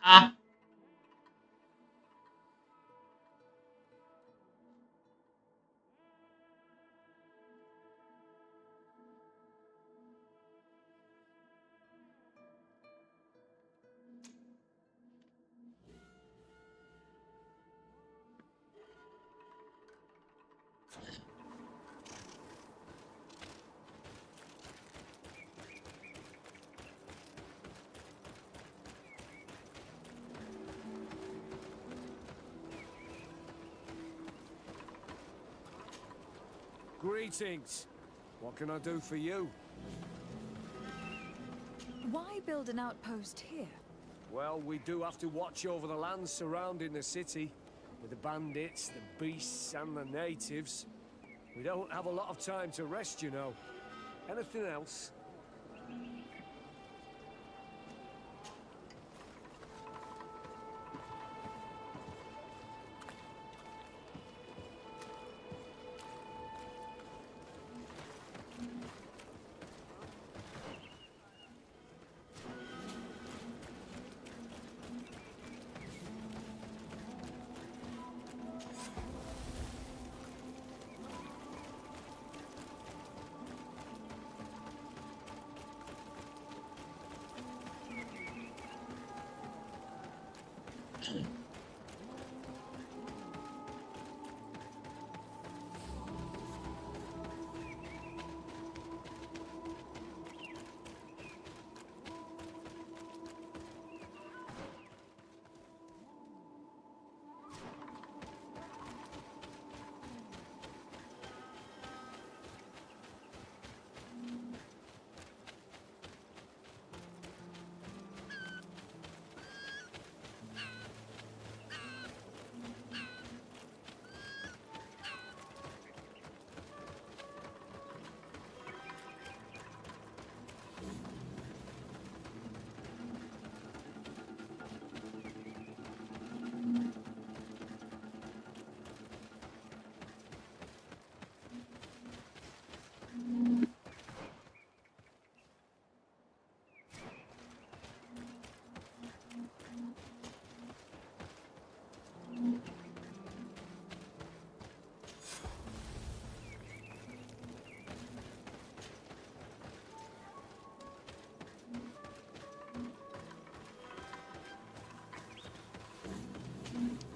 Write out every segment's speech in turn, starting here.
Ah. Greetings. What can I do for you? Why build an outpost here? Well, we do have to watch over the lands surrounding the city, with the bandits, the beasts, and the natives. We don't have a lot of time to rest, you know. Anything else?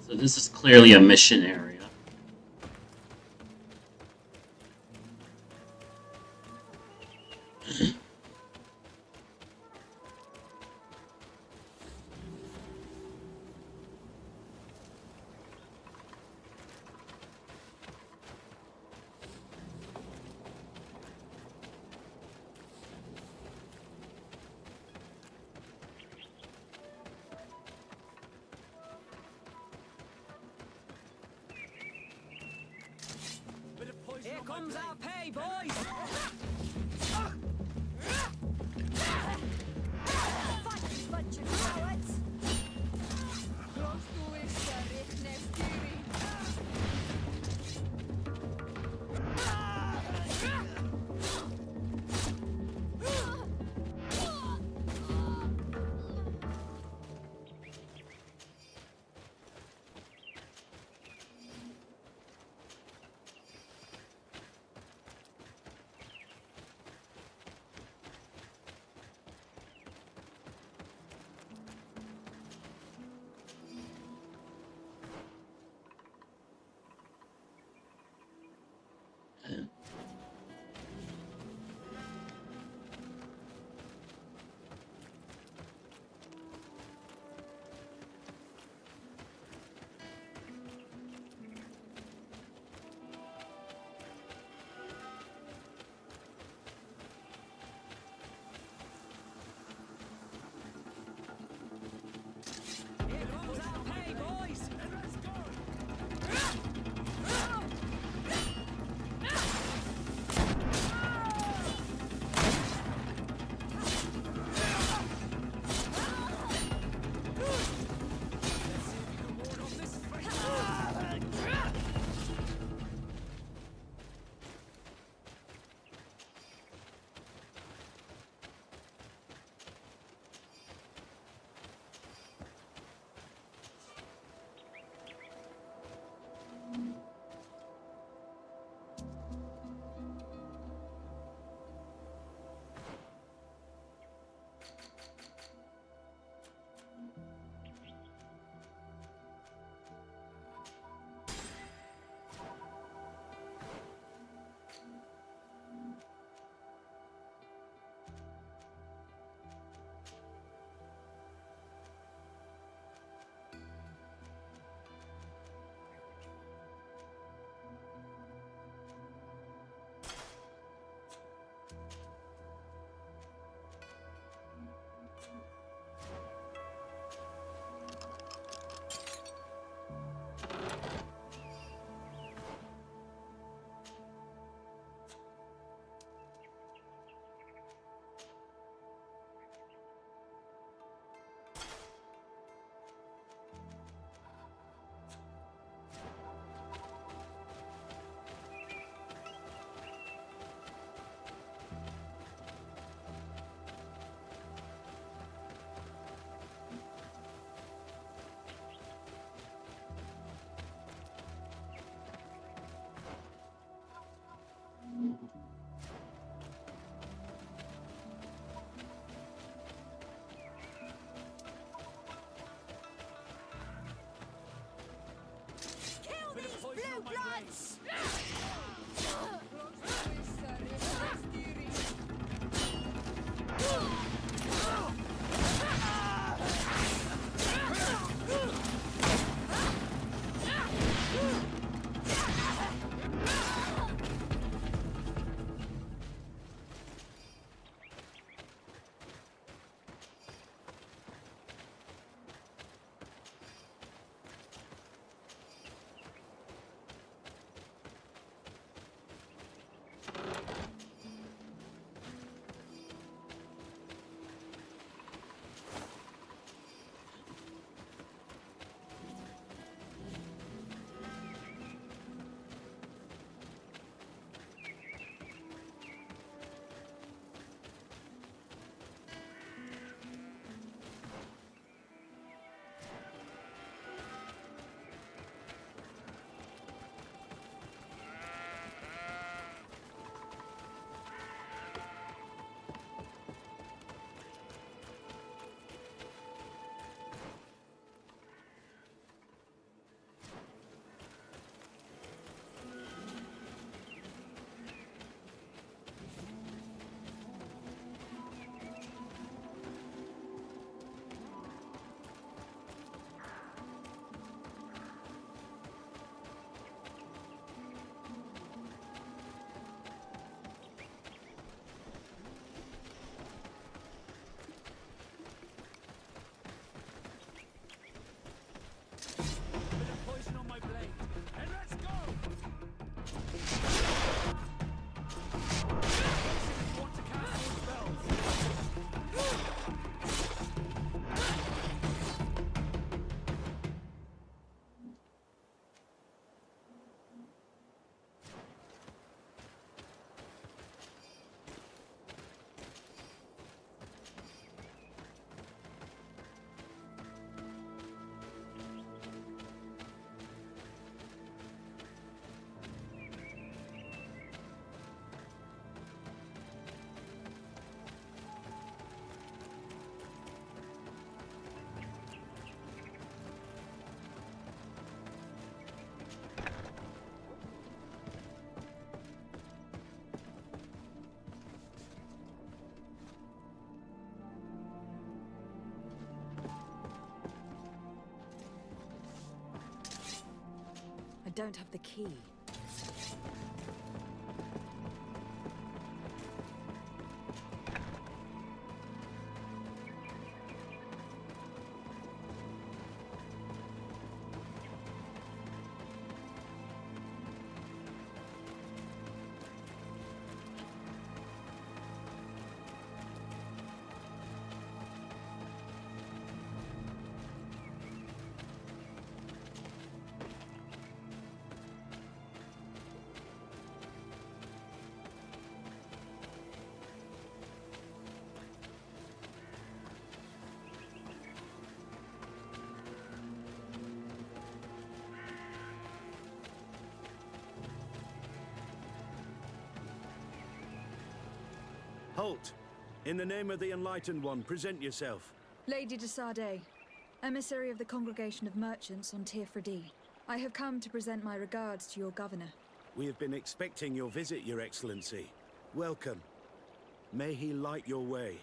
So this is clearly a mission area. Here comes our pay, boys! Fight, you bunch of cowards! bloods! I don't have the key. Halt! In the name of the Enlightened One, present yourself. Lady de Sardet, emissary of the Congregation of Merchants on Tirfredi. I have come to present my regards to your governor. We have been expecting your visit, Your Excellency. Welcome. May he light your way.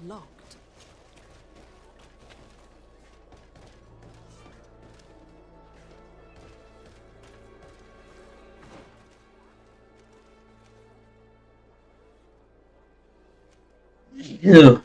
locked. Ew.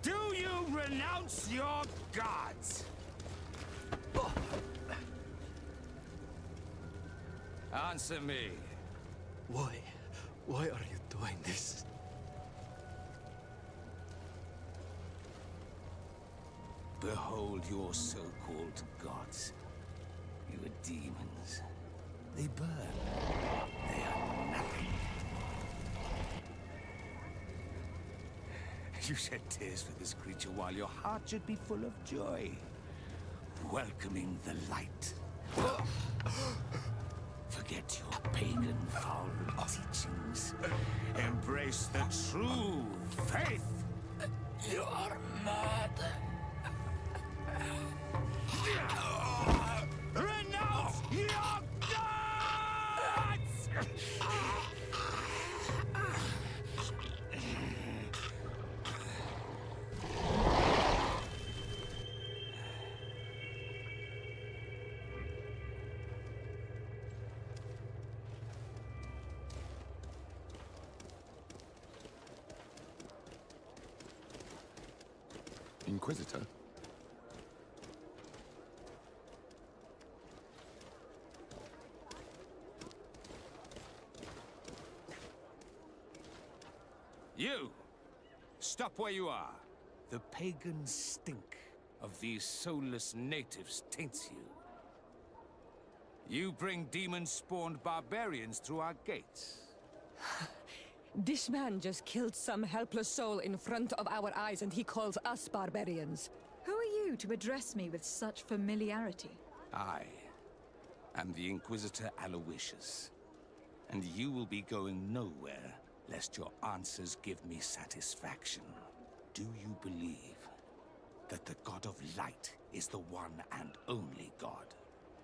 Do you renounce your gods? Answer me. Why? Why are you doing this? Behold your so-called gods. You are demons. They burn. They are nothing. You shed tears for this creature while your heart should be full of joy. Welcoming the light. Forget your pagan foul teachings. Embrace the true faith. You are mad. Renounce your gods! Inquisitor? You! Stop where you are. The pagan stink of these soulless natives taints you. You bring demon-spawned barbarians through our gates. This man just killed some helpless soul in front of our eyes and he calls us barbarians. Who are you to address me with such familiarity? I am the Inquisitor Aloysius, and you will be going nowhere lest your answers give me satisfaction. Do you believe that the God of Light is the one and only God?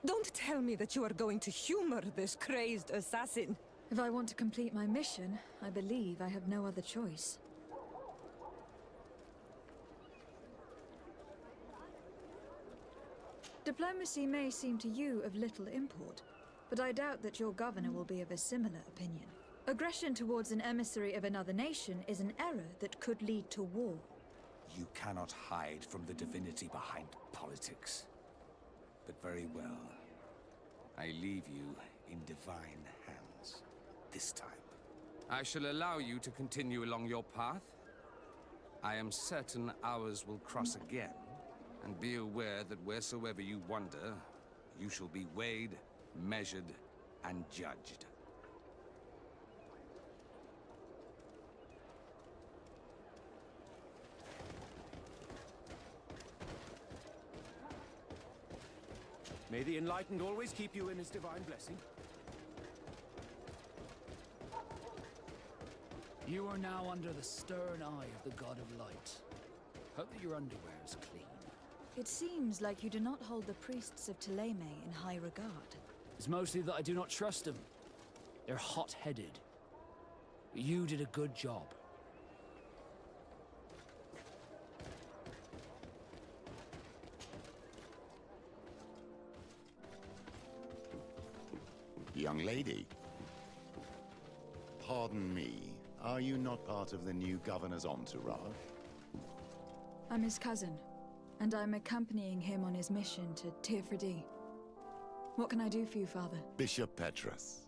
Don't tell me that you are going to humor this crazed assassin. If I want to complete my mission, I believe I have no other choice. Diplomacy may seem to you of little import, but I doubt that your governor will be of a similar opinion. Aggression towards an emissary of another nation is an error that could lead to war. You cannot hide from the divinity behind politics. But very well. I leave you in divine hands. This time. I shall allow you to continue along your path. I am certain ours will cross again, And be aware that wheresoever you wander, you shall be weighed, measured, and judged. May the Enlightened always keep you in his divine blessing. You are now under the stern eye of the God of Light. Hope that your underwear is clean. It seems like you do not hold the priests of Thélème in high regard. It's mostly that I do not trust them. They're hot-headed. But you did a good job. Young lady. Pardon me, are you not part of the new governor's entourage? I'm his cousin, and I'm accompanying him on his mission to Tirfredi. What can I do for you, Father? Bishop Petrus.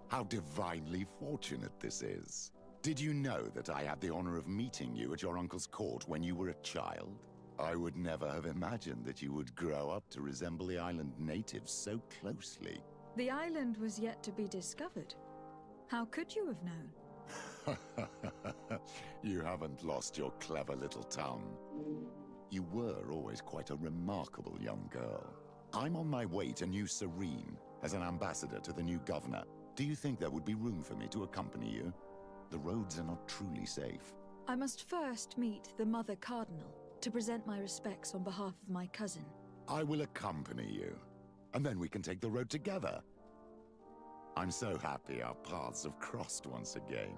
How divinely fortunate this is. Did you know that I had the honor of meeting you at your uncle's court when you were a child? I would never have imagined that you would grow up to resemble the island natives so closely. The island was yet to be discovered. How could you have known? You haven't lost your clever little tongue. You were always quite a remarkable young girl. I'm on my way to New Serene as an ambassador to the new governor. Do you think there would be room for me to accompany you? The roads are not truly safe. I must first meet the Mother Cardinal to present my respects on behalf of my cousin. I will accompany you, and then we can take the road together. I'm so happy our paths have crossed once again.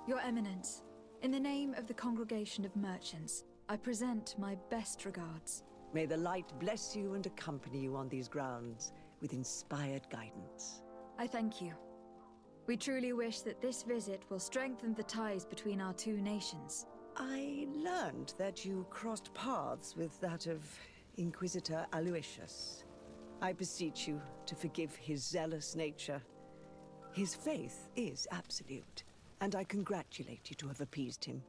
Your Eminence, in the name of the Congregation of Merchants, I present my best regards. May the light bless you and accompany you on these grounds with inspired guidance. I thank you. We truly wish that this visit will strengthen the ties between our two nations. I learned that you crossed paths with that of Inquisitor Aloysius. I beseech you to forgive his zealous nature. His faith is absolute, and I congratulate you to have appeased him.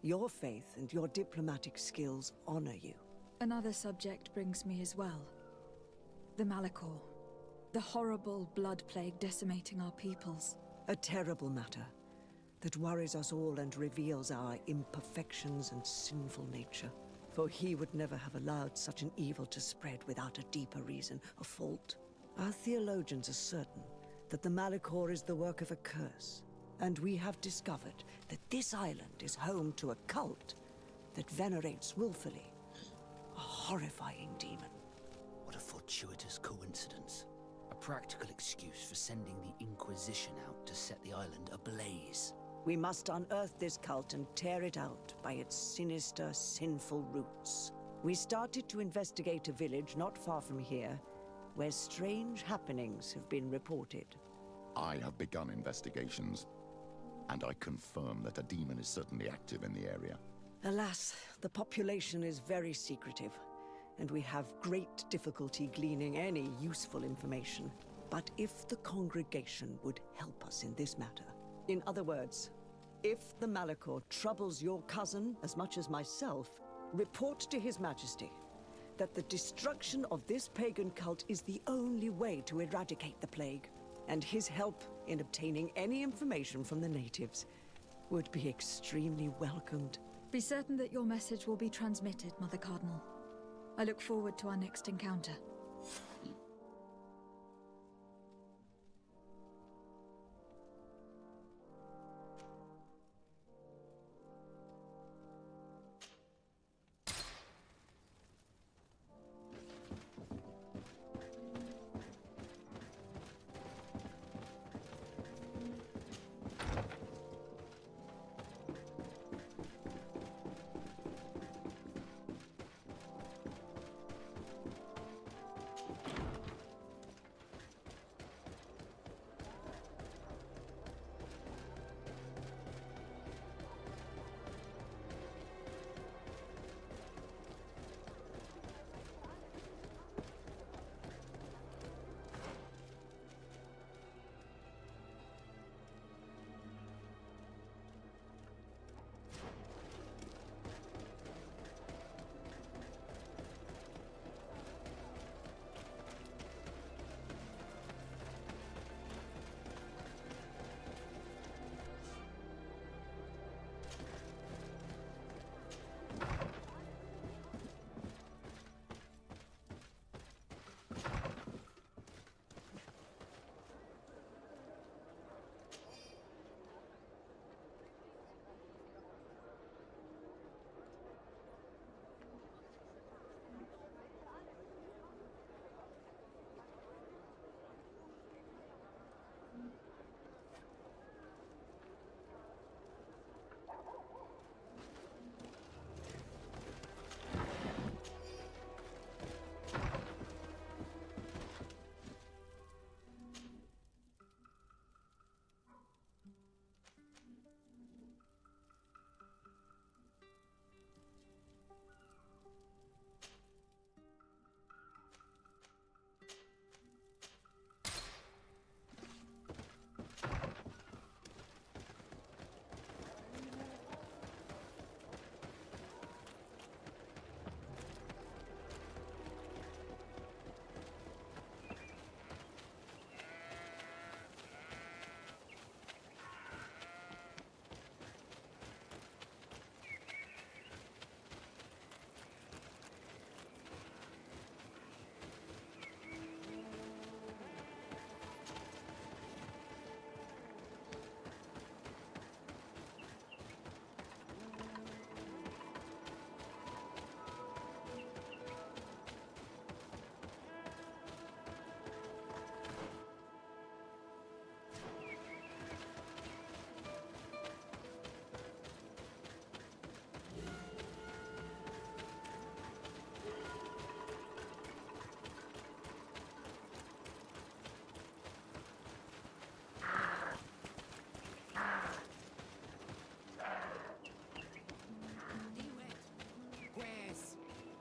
Your faith and your diplomatic skills honor you. Another subject brings me as well. The Malachor. The horrible blood plague decimating our peoples. A terrible matter that worries us all and reveals our imperfections and sinful nature. For he would never have allowed such an evil to spread without a deeper reason, a fault. Our theologians are certain that the Malachor is the work of a curse, and we have discovered that this island is home to a cult that venerates willfully a horrifying demon. What a fortuitous coincidence. A practical excuse for sending the Inquisition out to set the island ablaze. We must unearth this cult and tear it out by its sinister, sinful roots. We started to investigate a village not far from here, where strange happenings have been reported. I have begun investigations, and I confirm that a demon is certainly active in the area. Alas, the population is very secretive, and we have great difficulty gleaning any useful information. But if the congregation would help us in this matter, in other words, if the Malachor troubles your cousin as much as myself, report to His Majesty that the destruction of this pagan cult is the only way to eradicate the plague, and his help in obtaining any information from the natives would be extremely welcomed. Be certain that your message will be transmitted, Mother Cardinal. I look forward to our next encounter.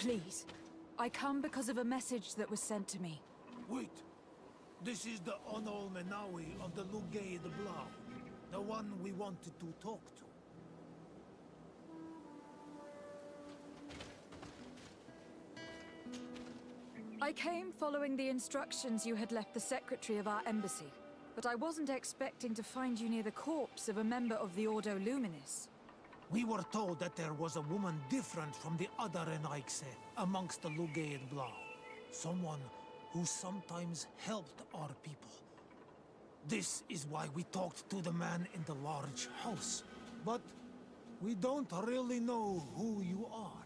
Please. I come because of a message that was sent to me. Wait. This is the Onol Menawi of the Lugay de Blau. The one we wanted to talk to. I came following the instructions you had left the secretary of our embassy, but I wasn't expecting to find you near the corpse of a member of the Ordo Luminis. We were told that there was a woman different from the other Renaigse amongst the Lugay de Blau. Someone who sometimes helped our people. This is why we talked to the man in the large house. But we don't really know who you are.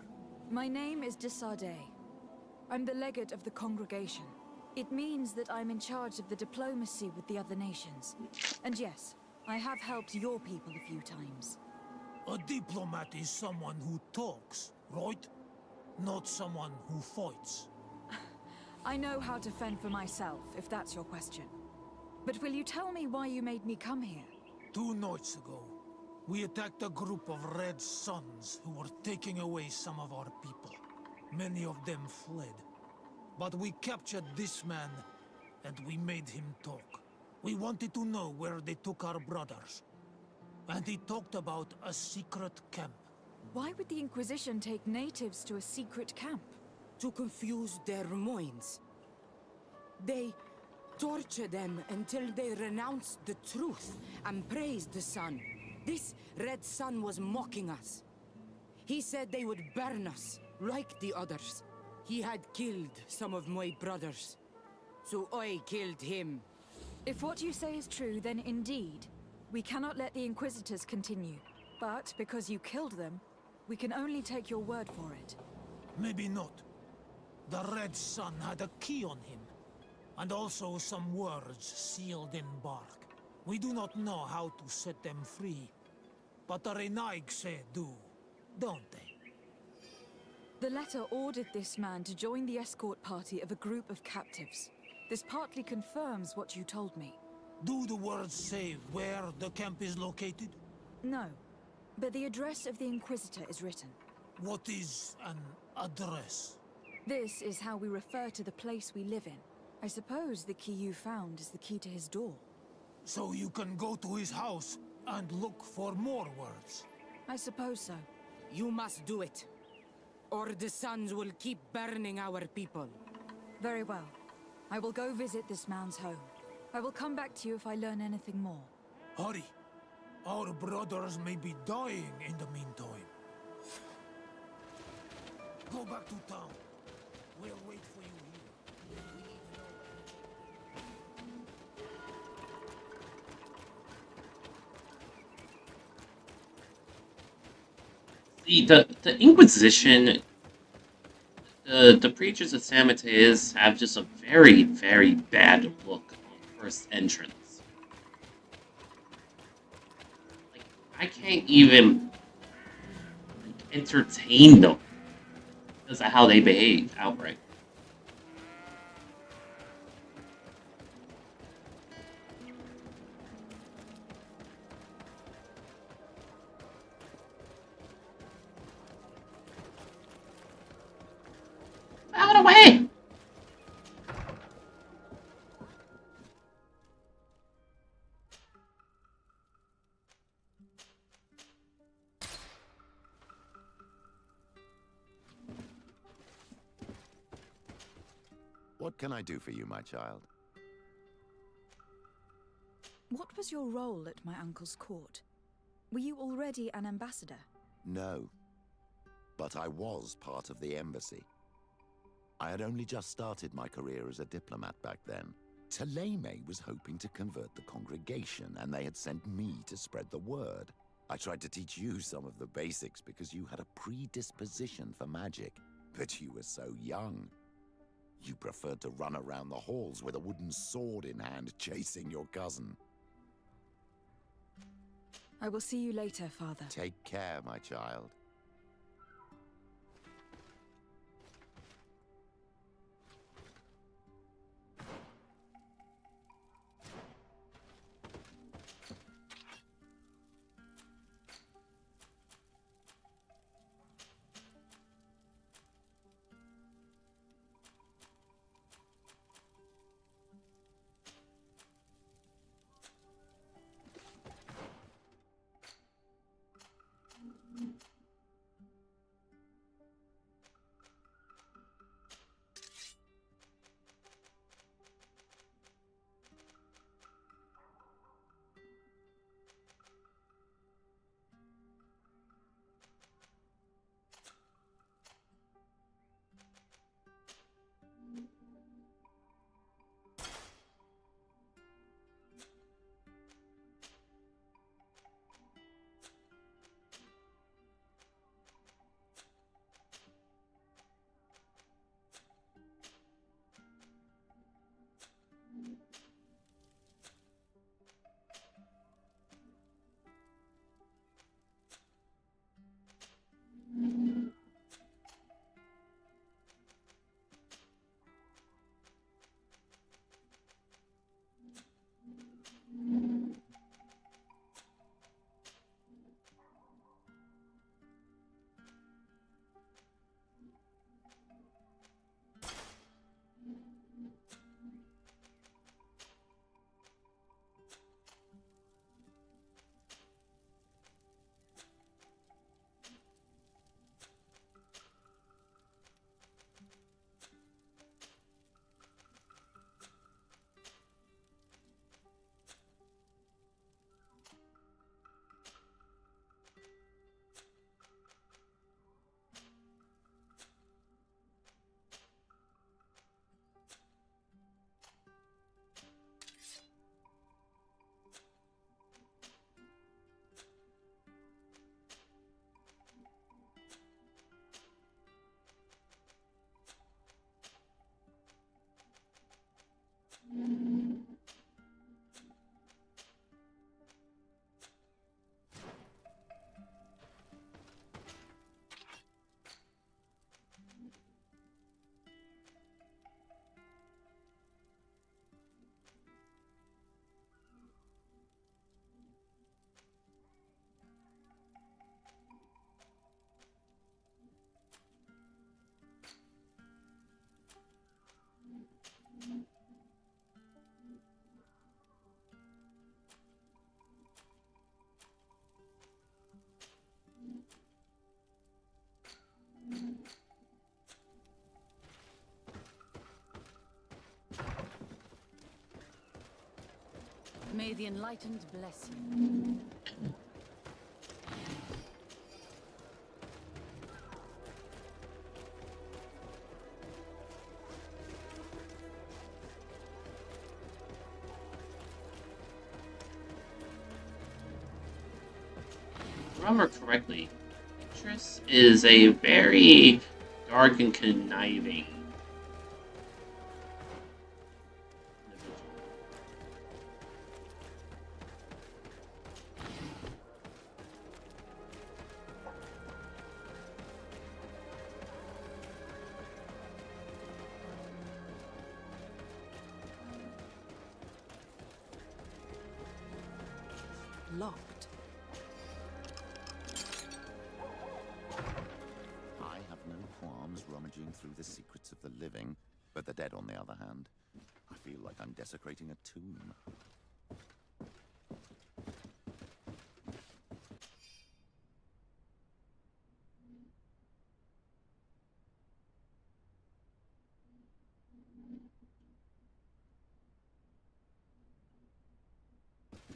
My name is Desardet. I'm the legate of the congregation. It means that I'm in charge of the diplomacy with the other nations. And yes, I have helped your people a few times. A diplomat is someone who talks, right? Not someone who fights. I know how to fend for myself, if that's your question. But will you tell me why you made me come here? 2 nights ago, we attacked a group of Red Suns who were taking away some of our people. Many of them fled. But we captured this man, and we made him talk. We wanted to know where they took our brothers. And he talked about a secret camp. Why would the Inquisition take natives to a secret camp? To confuse their minds. They torture them until they renounce the truth and praise the sun. This Red Sun was mocking us. He said they would burn us, like the others. He had killed some of my brothers, so I killed him. If what you say is true, then indeed, we cannot let the Inquisitors continue. But because you killed them, we can only take your word for it. Maybe not. The Red Sun had a key on him, and also some words sealed in bark. We do not know how to set them free, but the Renaigse do, don't they? The letter ordered this man to join the escort party of a group of captives. This partly confirms what you told me. Do the words say where the camp is located? No, but the address of the Inquisitor is written. What is an address? This is how we refer to the place we live in. I suppose the key you found is the key to his door. So you can go to his house and look for more words? I suppose so. You must do it, or the suns will keep burning our people. Very well. I will go visit this man's home. I will come back to you if I learn anything more. Hurry. Our brothers may be dying in the meantime. Go back to town. We'll wait for you here. We need to See, the Inquisition, the preachers of San Mateus have just a very, very bad look on first entrance. Like, I can't even entertain them because of how they behave outright. Out of the way! What can I do for you, my child? What was your role at my uncle's court? Were you already an ambassador? No. But I was part of the embassy. I had only just started my career as a diplomat back then. Taleme was hoping to convert the congregation, and they had sent me to spread the word. I tried to teach you some of the basics because you had a predisposition for magic, but you were so young. You preferred to run around the halls with a wooden sword in hand, chasing your cousin. I will see you later, Father. Take care, my child. May the Enlightened bless you. If I remember correctly, Beatrice is a very dark and conniving individual. Locked. I have no qualms rummaging through the secrets of the living, but the dead, on the other hand, I feel like I'm desecrating a tomb.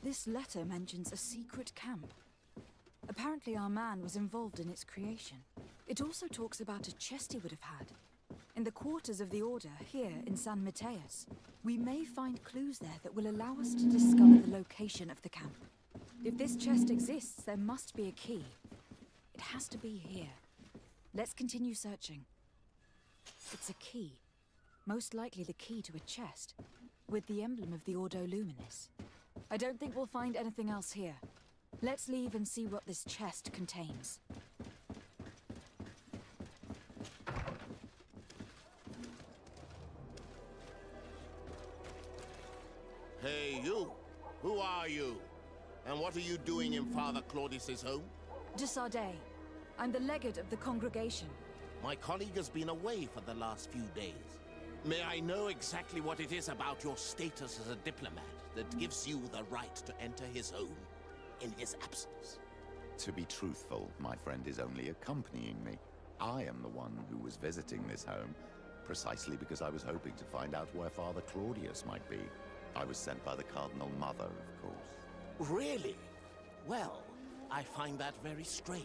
This letter mentions a secret camp. Apparently our man was involved in its creation. It also talks about a chest he would have had. In the quarters of the Order, here in San Mateus. We may find clues there that will allow us to discover the location of the camp. If this chest exists, there must be a key. It has to be here. Let's continue searching. It's a key. Most likely the key to a chest, with the emblem of the Ordo Luminis. I don't think we'll find anything else here. Let's leave and see what this chest contains. Hey, you! Who are you? And what are you doing in Father Claudius's home? Desardet. I'm the legate of the congregation. My colleague has been away for the last few days. May I know exactly what it is about your status as a diplomat that gives you the right to enter his home in his absence? To be truthful, my friend is only accompanying me. I am the one who was visiting this home, precisely because I was hoping to find out where Father Claudius might be. I was sent by the Cardinal Mother, of course. Really? Well, I find that very strange.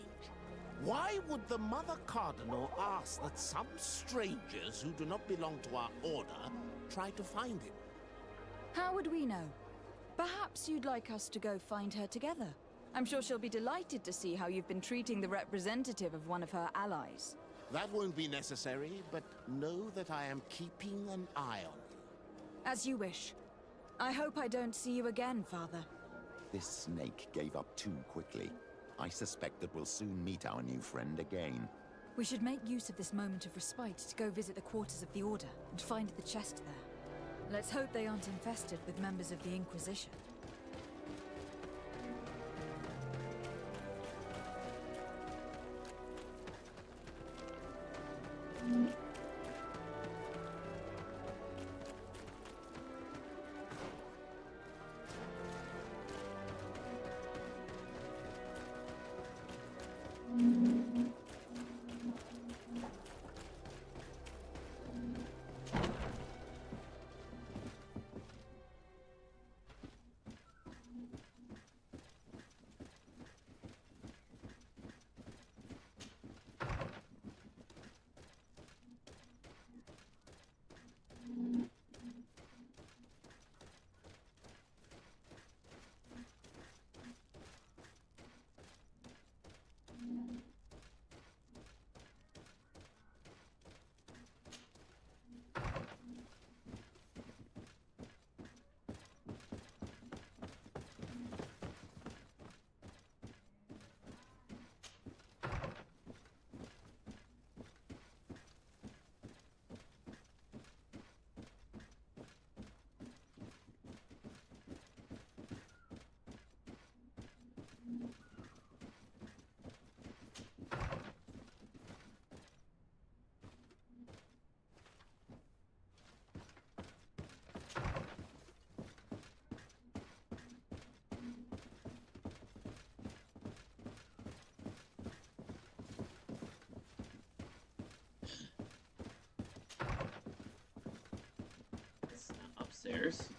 Why would the Mother Cardinal ask that some strangers who do not belong to our order try to find him? How would we know? Perhaps you'd like us to go find her together. I'm sure she'll be delighted to see how you've been treating the representative of one of her allies. That won't be necessary, but know that I am keeping an eye on you. As you wish. I hope I don't see you again, Father. This snake gave up too quickly. I suspect that we'll soon meet our new friend again. We should make use of this moment of respite to go visit the quarters of the Order and find the chest there. Let's hope they aren't infested with members of the Inquisition. Upstairs.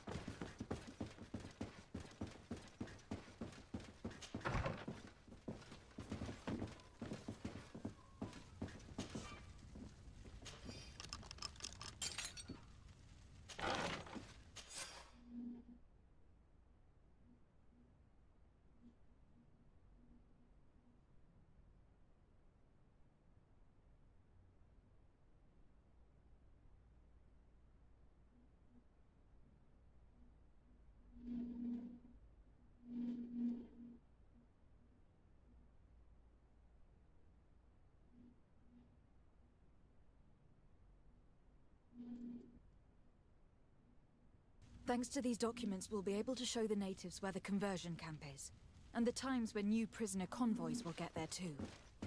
Thanks to these documents, we'll be able to show the natives where the conversion camp is, and the times when new prisoner convoys will get there too.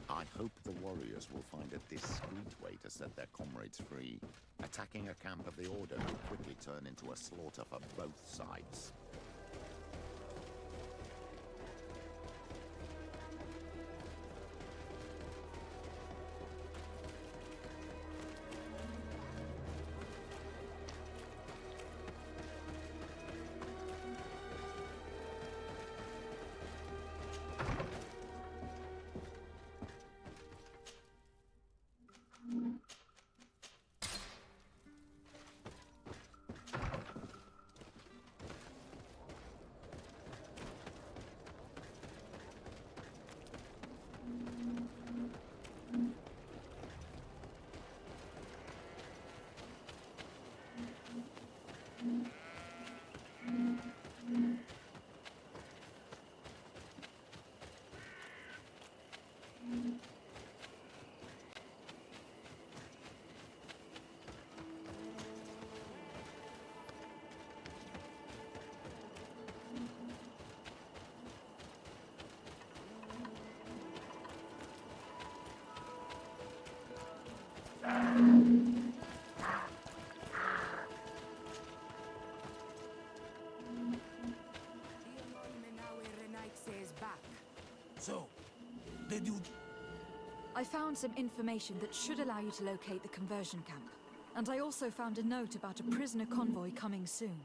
I hope the warriors will find a discreet way to set their comrades free. Attacking a camp of the Order could quickly turn into a slaughter for both sides. So, did you... I found some information that should allow you to locate the conversion camp. And I also found a note about a prisoner convoy coming soon.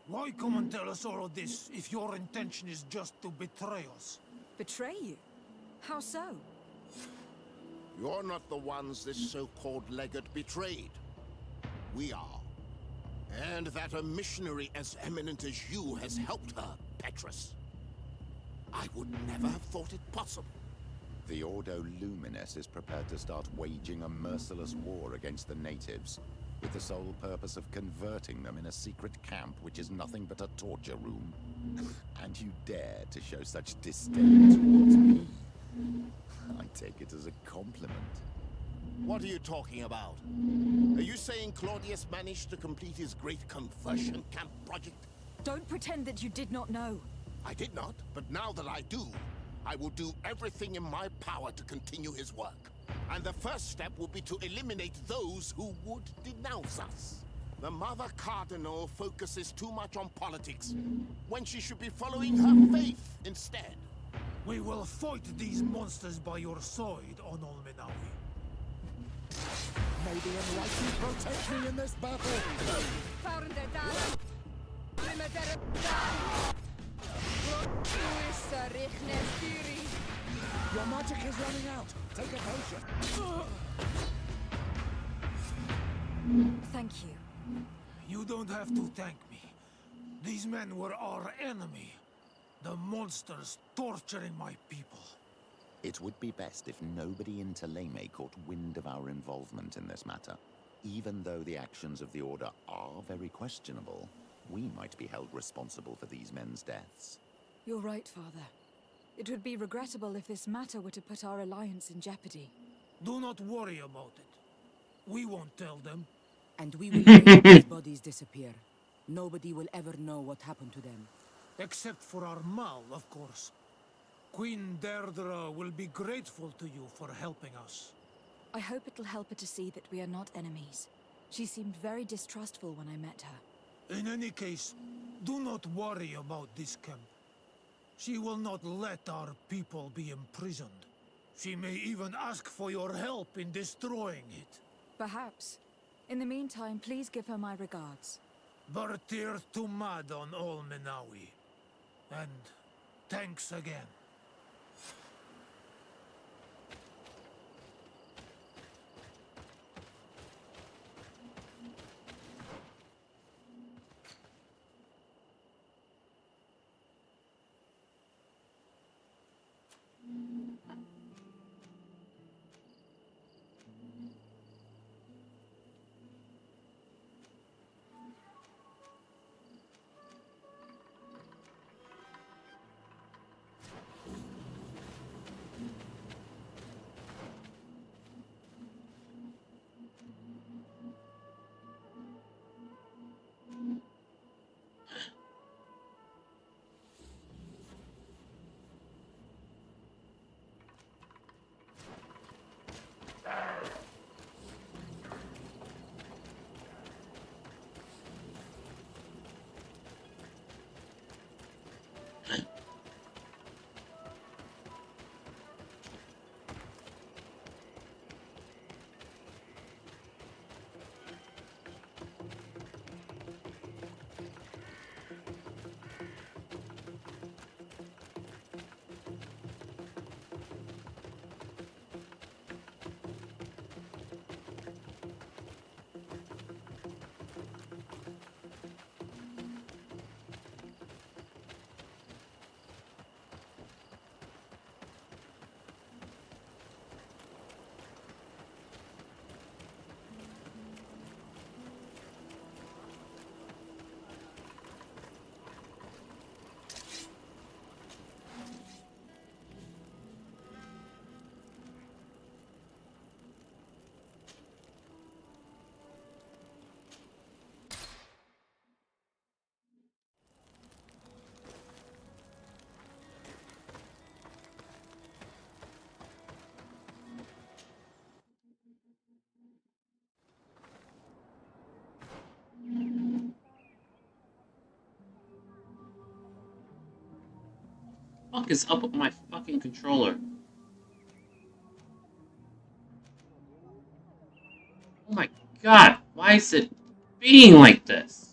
Why come and tell us all of this if your intention is just to betray us? Betray you? How so? You're not the ones this so-called legate betrayed. We are. And that a missionary as eminent as you has helped her, Petrus. I would never have thought it possible. The Ordo Luminis is prepared to start waging a merciless war against the natives, with the sole purpose of converting them in a secret camp which is nothing but a torture room. And you dare to show such disdain towards me? I take it as a compliment. What are you talking about? Are you saying Claudius managed to complete his great conversion camp project? Don't pretend that you did not know. I did not, but now that I do, I will do everything in my power to continue his work. And the first step will be to eliminate those who would denounce us. The Mother Cardinal focuses too much on politics, when she should be following her faith instead. We will fight these monsters by your side, on Olmenawi. May the Enlightened protect me in this battle! Your magic is running out. Take a potion. Thank you. You don't have to thank me. These men were our enemy. The monsters torturing my people. It would be best if nobody in Teleme caught wind of our involvement in this matter. Even though the actions of the Order are very questionable, we might be held responsible for these men's deaths. You're right, Father. It would be regrettable if this matter were to put our alliance in jeopardy. Do not worry about it. We won't tell them. And we will make these bodies disappear. Nobody will ever know what happened to them. Except for our Mal, of course. Queen Deirdre will be grateful to you for helping us. I hope it'll help her to see that we are not enemies. She seemed very distrustful when I met her. In any case, do not worry about this camp. She will not let our people be imprisoned. She may even ask for your help in destroying it. Perhaps. In the meantime, please give her my regards. Bertir Tumad on Olmenawi. And thanks again. fuck is up with my fucking controller? Oh my god, why is it being like this?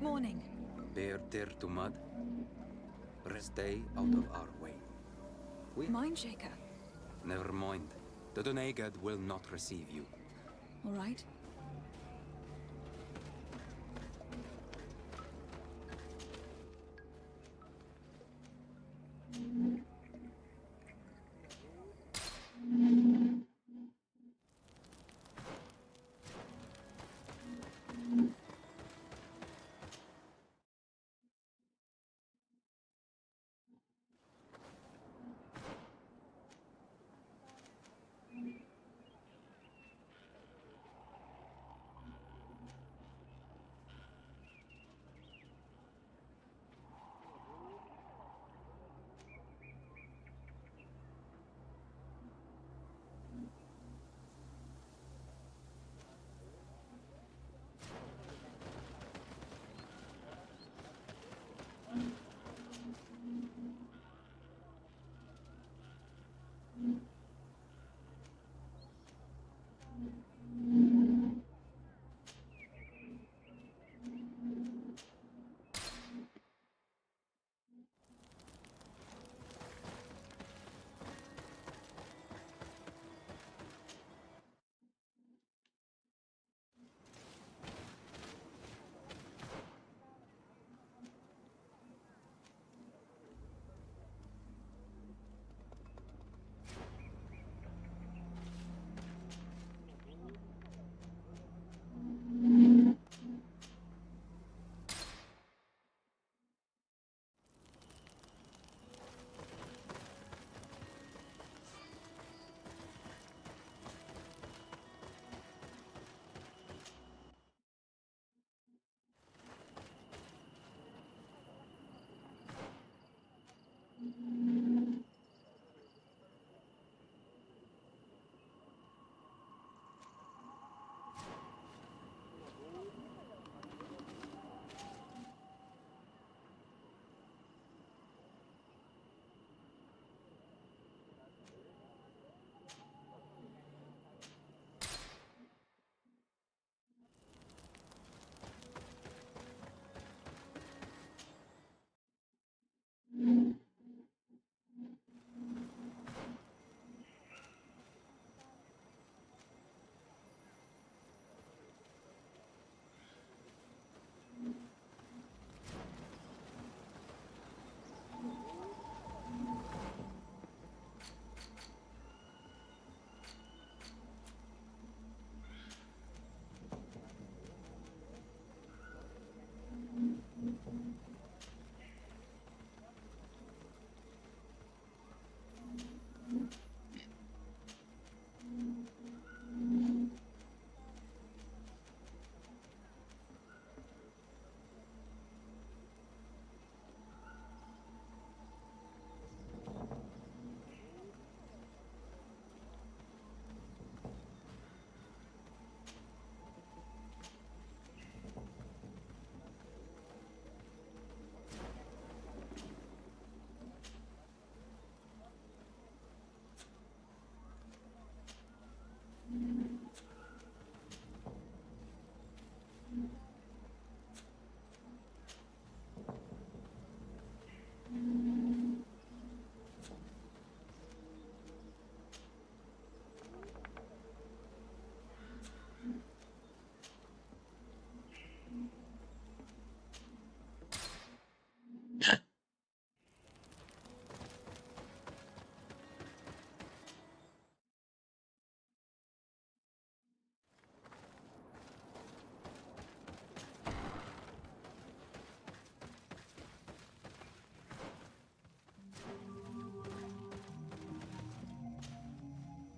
Morning. Bear tear to mud. Stay out of our way. Mindshaker. Never mind. The Donegad will not receive you. All right.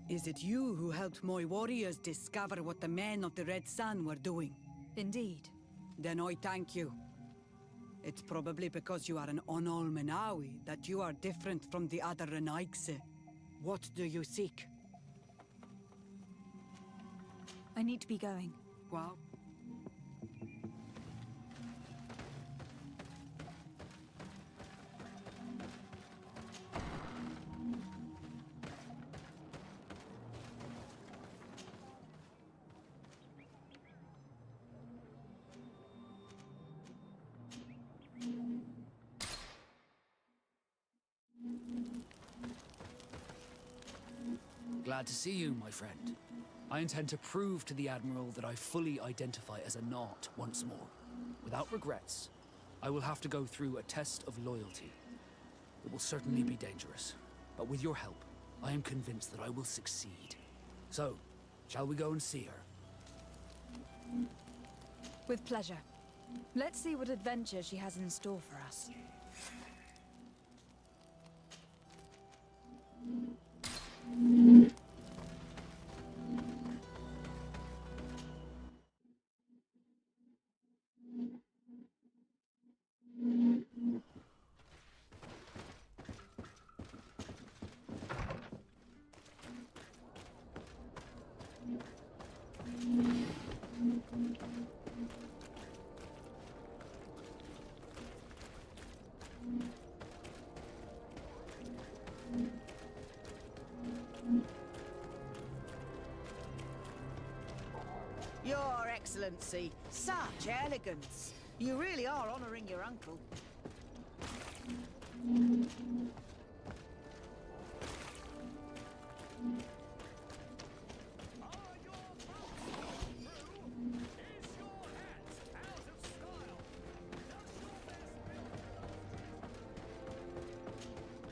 Is it you who helped my warriors discover what the men of the Red Sun were doing? Indeed. Then I thank you. It's probably because you are an Onol Menawi that you are different from the other Renaigse. What do you seek? I need to be going. Wow. Glad to see you, my friend. I intend to prove to the Admiral that I fully identify as a Naut once more. Without regrets, I will have to go through a test of loyalty. It will certainly be dangerous, but with your help, I am convinced that I will succeed. So, shall we go and see her? With pleasure. Let's see what adventure she has in store for us. Your Excellency, such elegance. You really are honoring your uncle.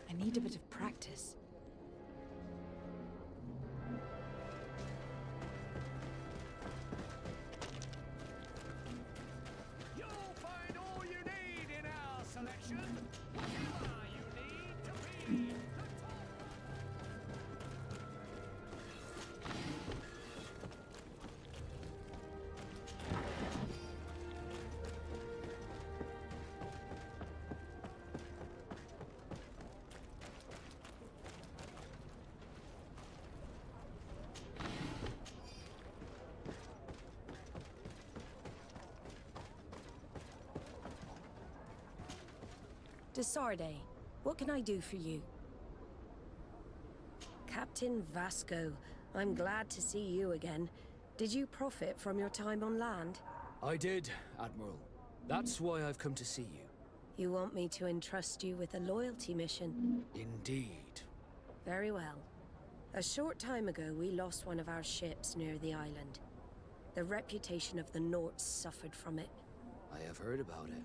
I need a bit of practice. You'll find all you need in our selection. Whatever you need to be the top. Desarde, what can I do for you? Captain Vasco, I'm glad to see you again. Did you profit from your time on land? I did, Admiral. That's why I've come to see you. You want me to entrust you with a loyalty mission? Indeed. Very well. A short time ago, we lost one of our ships near the island. The reputation of the Norts suffered from it. I have heard about it.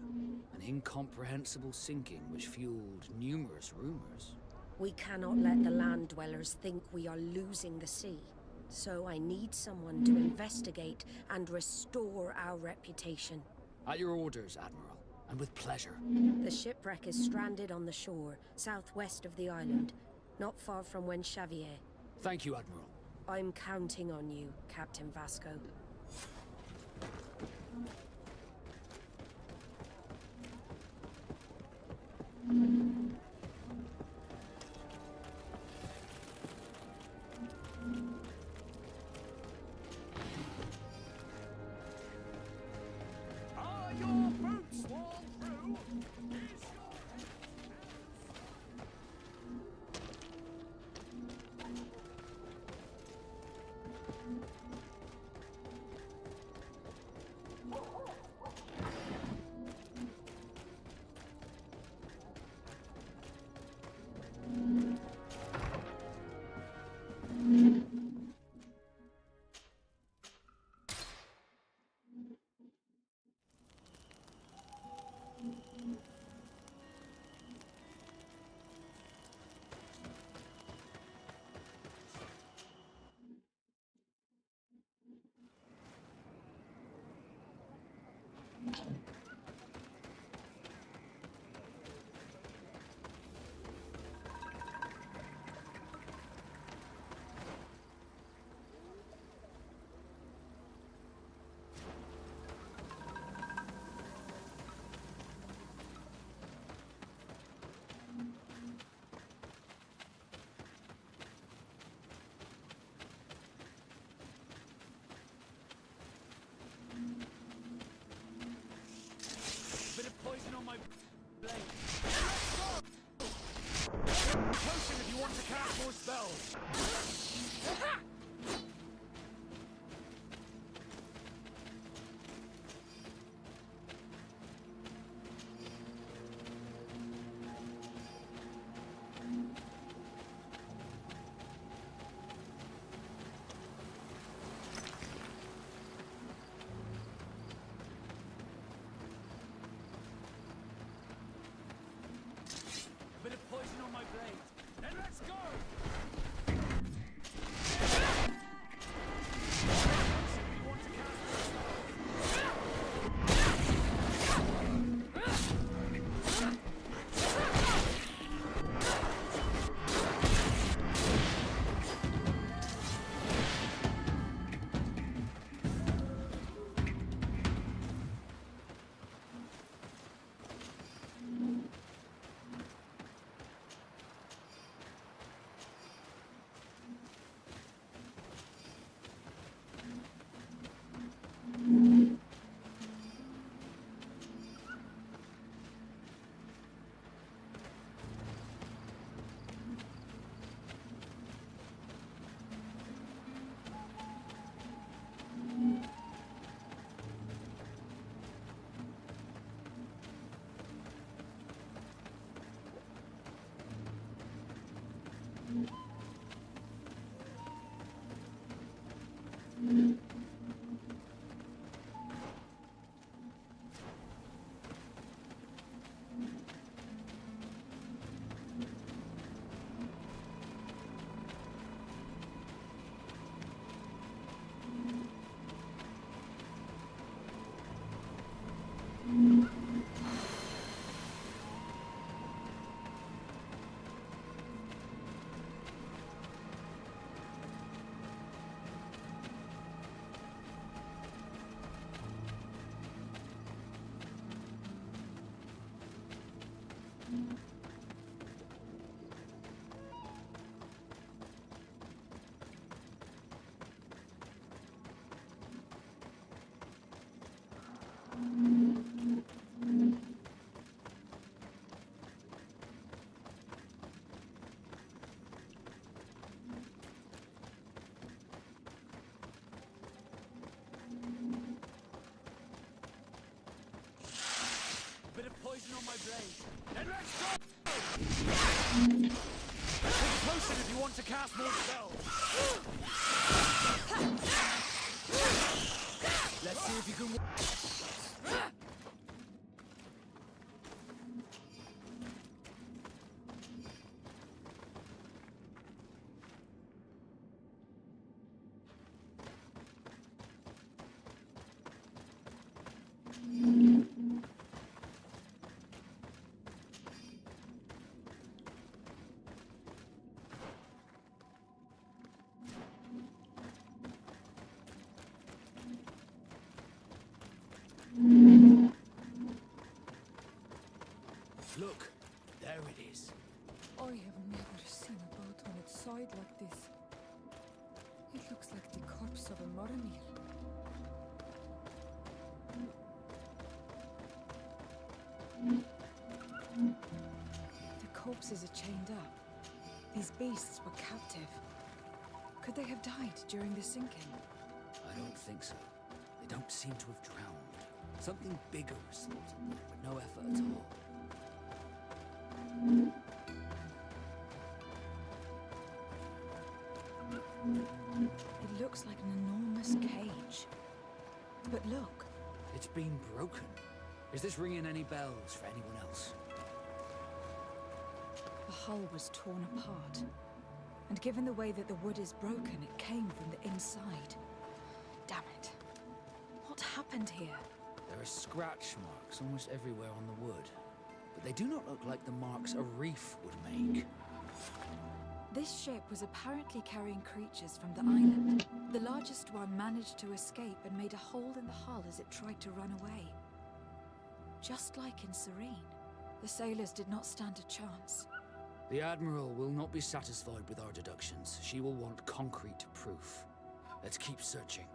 An incomprehensible sinking which fueled numerous rumors. We cannot let the land dwellers think we are losing the sea. So I need someone to investigate and restore our reputation. At your orders, Admiral, and with pleasure. The shipwreck is stranded on the shore, southwest of the island, not far from Xavier. Thank you, Admiral. I'm counting on you, Captain Vasco. Are your boots worn through? Is your Potion if you want to cast more spells. A bit of poison on my blade. Then let's go! Poison on my blade. Then let's go! Take a potion if you want to cast more spells. Let's see if you can. Look, there it is. I have never seen a boat on its side like this. It looks like the corpse of a Moramir. The corpses are chained up. These beasts were captive. Could they have died during the sinking? I don't think so. They don't seem to have drowned. Something bigger slaughtered them, but no effort at all. It looks like an enormous cage. But look. It's been broken. Is this ringing any bells for anyone else? The hull was torn apart. And given the way that the wood is broken, it came from the inside. Damn it. What happened here? There are scratch marks almost everywhere on the wood. But they do not look like the marks a reef would make. This ship was apparently carrying creatures from the island. The largest one managed to escape and made a hole in the hull as it tried to run away. Just like in Serene, the sailors did not stand a chance. The Admiral will not be satisfied with our deductions. She will want concrete proof. Let's keep searching.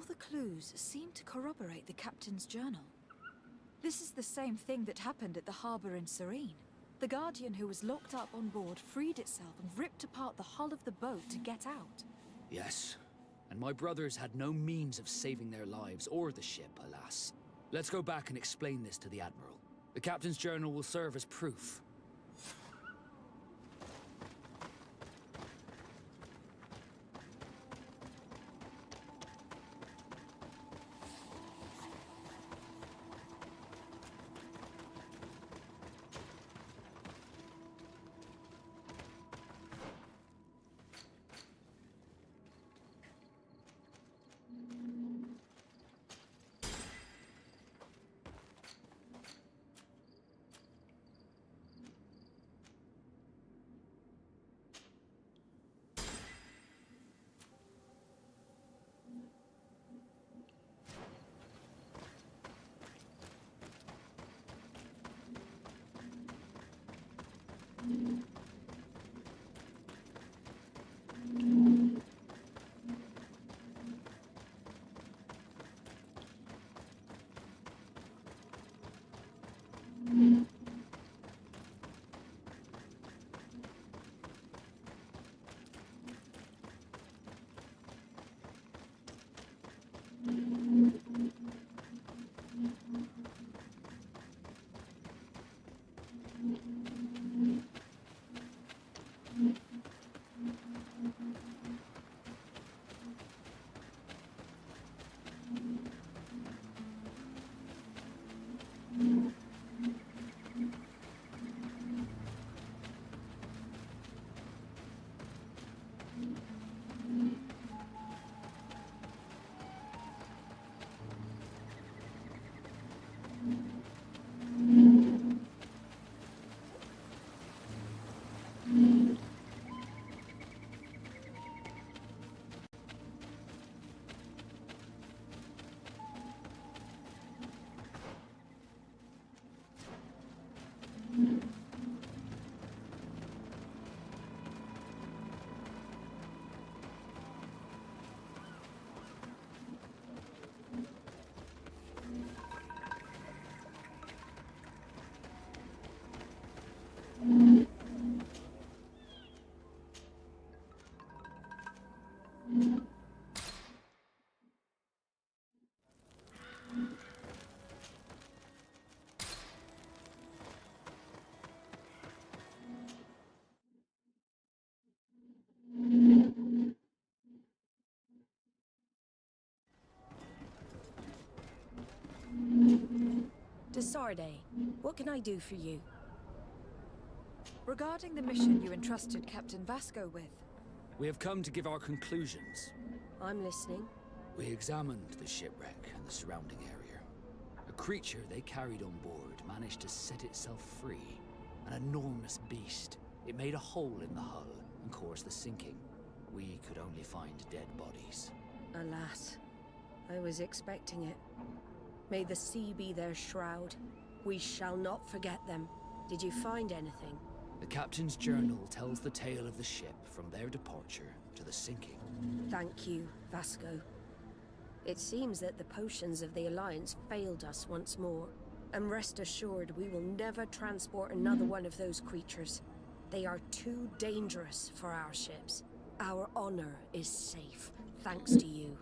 the clues seem to corroborate the captain's journal. This is the same thing that happened at the harbor in Serene. The Guardian who was locked up on board freed itself and ripped apart the hull of the boat to get out. Yes, and my brothers had no means of saving their lives or the ship, alas. Let's go back and explain this to the Admiral. The captain's journal will serve as proof. Desarde, what can I do for you? Regarding the mission you entrusted Captain Vasco with. We have come to give our conclusions. I'm listening. We examined the shipwreck and the surrounding area. A creature they carried on board managed to set itself free. An enormous beast. It made a hole in the hull and caused the sinking. We could only find dead bodies. Alas, I was expecting it. May the sea be their shroud. We shall not forget them. Did you find anything? The captain's journal tells the tale of the ship from their departure to the sinking. Thank you, Vasco. It seems that the potions of the Alliance failed us once more. And rest assured, we will never transport another one of those creatures. They are too dangerous for our ships. Our honor is safe, thanks to you.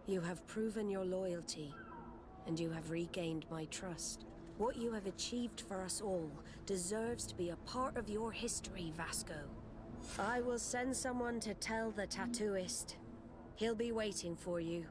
You have proven your loyalty, and you have regained my trust. What you have achieved for us all deserves to be a part of your history, Vasco. I will send someone to tell the tattooist. He'll be waiting for you.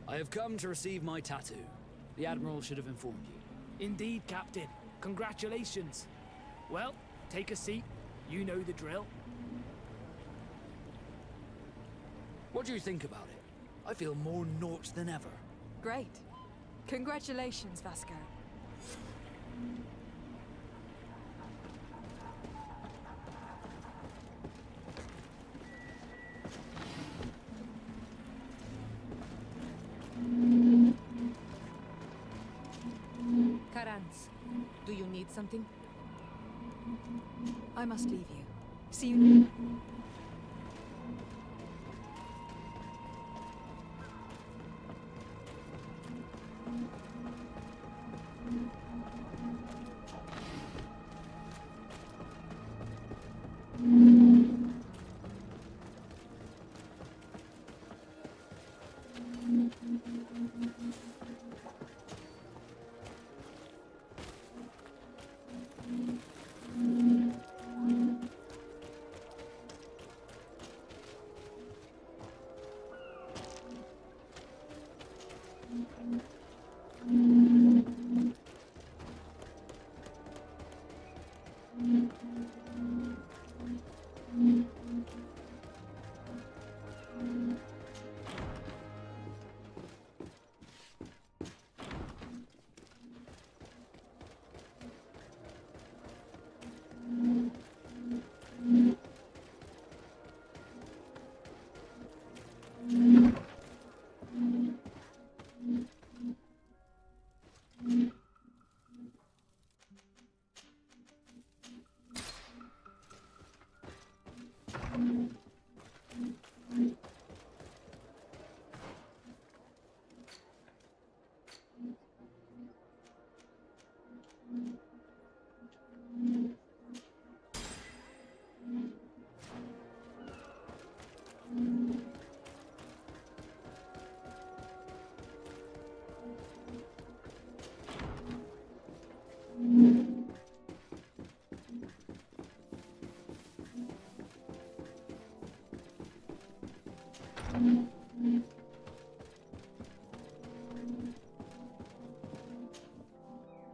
I have come to receive my tattoo. The Admiral should have informed you. Indeed, Captain. Congratulations. Well, take a seat. You know the drill. What do you think about it? I feel more Nort than ever. Great. Congratulations, Vasco. need something? I must leave you. See you.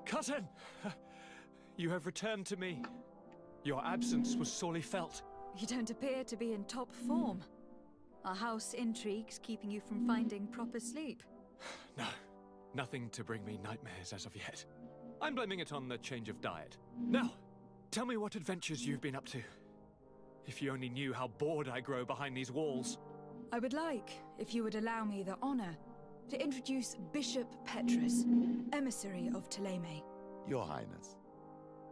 Cousin! You have returned to me. Your absence was sorely felt. You don't appear to be in top form. Are house intrigues keeping you from finding proper sleep? No, nothing to bring me nightmares as of yet. I'm blaming it on the change of diet. Now, tell me what adventures you've been up to. If you only knew how bored I grow behind these walls. I would like, if you would allow me the honor, to introduce Bishop Petrus, emissary of Ptolemy. Your Highness,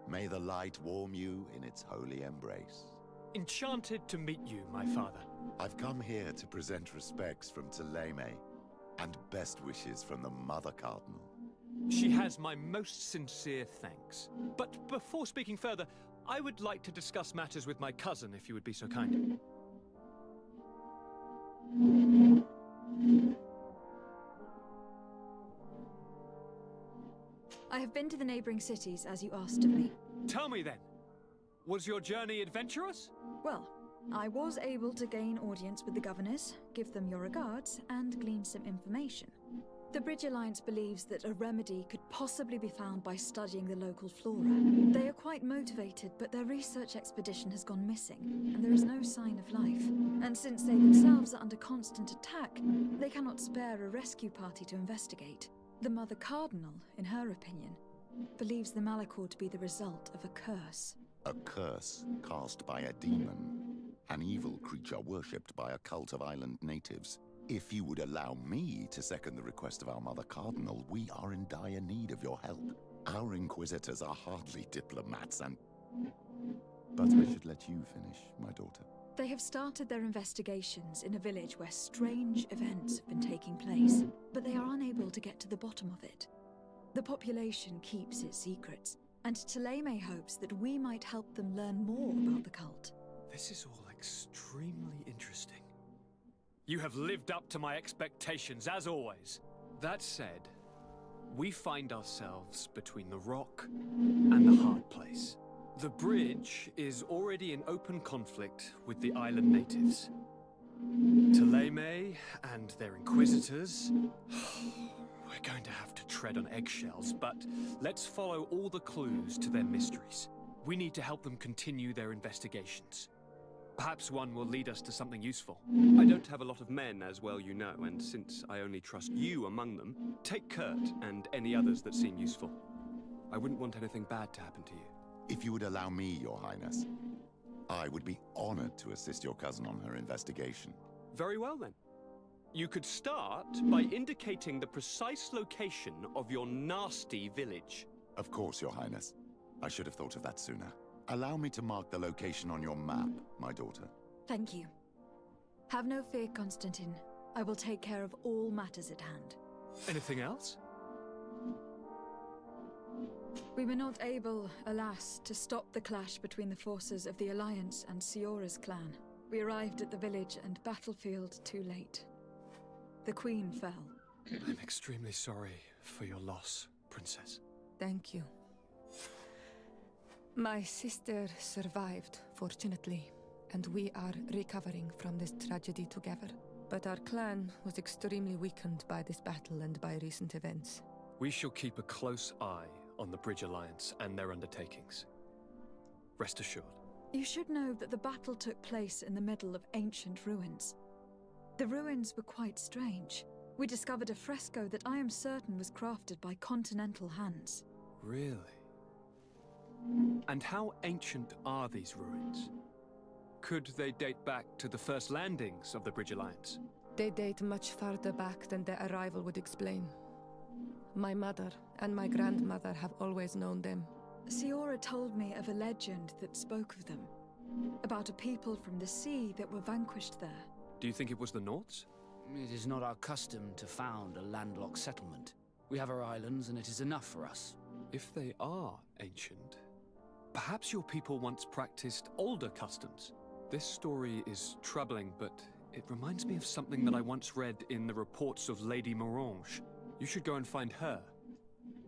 may the light warm you in its holy embrace. Enchanted to meet you, my father. I've come here to present respects from Ptolemy, and best wishes from the Mother Cardinal. She has my most sincere thanks. But before speaking further, I would like to discuss matters with my cousin, if you would be so kind. I have been to the neighboring cities, as you asked of me. Tell me then, was your journey adventurous? Well, I was able to gain audience with the governors, give them your regards, and glean some information. The Bridge Alliance believes that a remedy could possibly be found by studying the local flora. They are quite motivated, but their research expedition has gone missing, and there is no sign of life. And since they themselves are under constant attack, they cannot spare a rescue party to investigate. The Mother Cardinal, in her opinion, believes the Malachor to be the result of a curse. A curse cast by a demon, an evil creature worshipped by a cult of island natives. If you would allow me to second the request of our Mother Cardinal, we are in dire need of your help. Our Inquisitors are hardly diplomats and... But I should let you finish, my daughter. They have started their investigations in a village where strange events have been taking place, but they are unable to get to the bottom of it. The population keeps its secrets, and Ptolemy hopes that we might help them learn more about the cult. This is all extremely interesting. You have lived up to my expectations, as always. That said, we find ourselves between the rock and the hard place. The bridge is already in open conflict with the island natives. Ptolemy and their inquisitors... We're going to have to tread on eggshells, but let's follow all the clues to their mysteries. We need to help them continue their investigations. Perhaps one will lead us to something useful. I don't have a lot of men, as well you know, and since I only trust you among them, take Kurt and any others that seem useful. I wouldn't want anything bad to happen to you. If you would allow me, Your Highness, I would be honored to assist your cousin on her investigation. Very well, then. You could start by indicating the precise location of your nasty village. Of course, Your Highness. I should have thought of that sooner. Allow me to mark the location on your map, my daughter. Thank you. Have no fear, Constantine. I will take care of all matters at hand. Anything else? We were not able, alas, to stop the clash between the forces of the Alliance and Siora's clan. We arrived at the village and battlefield too late. The Queen fell. I'm extremely sorry for your loss, Princess. Thank you. My sister survived, fortunately, and we are recovering from this tragedy together. But our clan was extremely weakened by this battle and by recent events. We shall keep a close eye on the Bridge Alliance and their undertakings. Rest assured. You should know that the battle took place in the middle of ancient ruins. The ruins were quite strange. We discovered a fresco that I am certain was crafted by continental hands. Really? And how ancient are these ruins? Could they date back to the first landings of the Bridge Alliance? They date much farther back than their arrival would explain. My mother and my grandmother have always known them. Siora told me of a legend that spoke of them. About a people from the sea that were vanquished there. Do you think it was the Nauts? It is not our custom to found a landlocked settlement. We have our islands and it is enough for us. If they are ancient, perhaps your people once practiced older customs. This story is troubling, but it reminds me of something that I once read in the reports of Lady Morange. You should go and find her.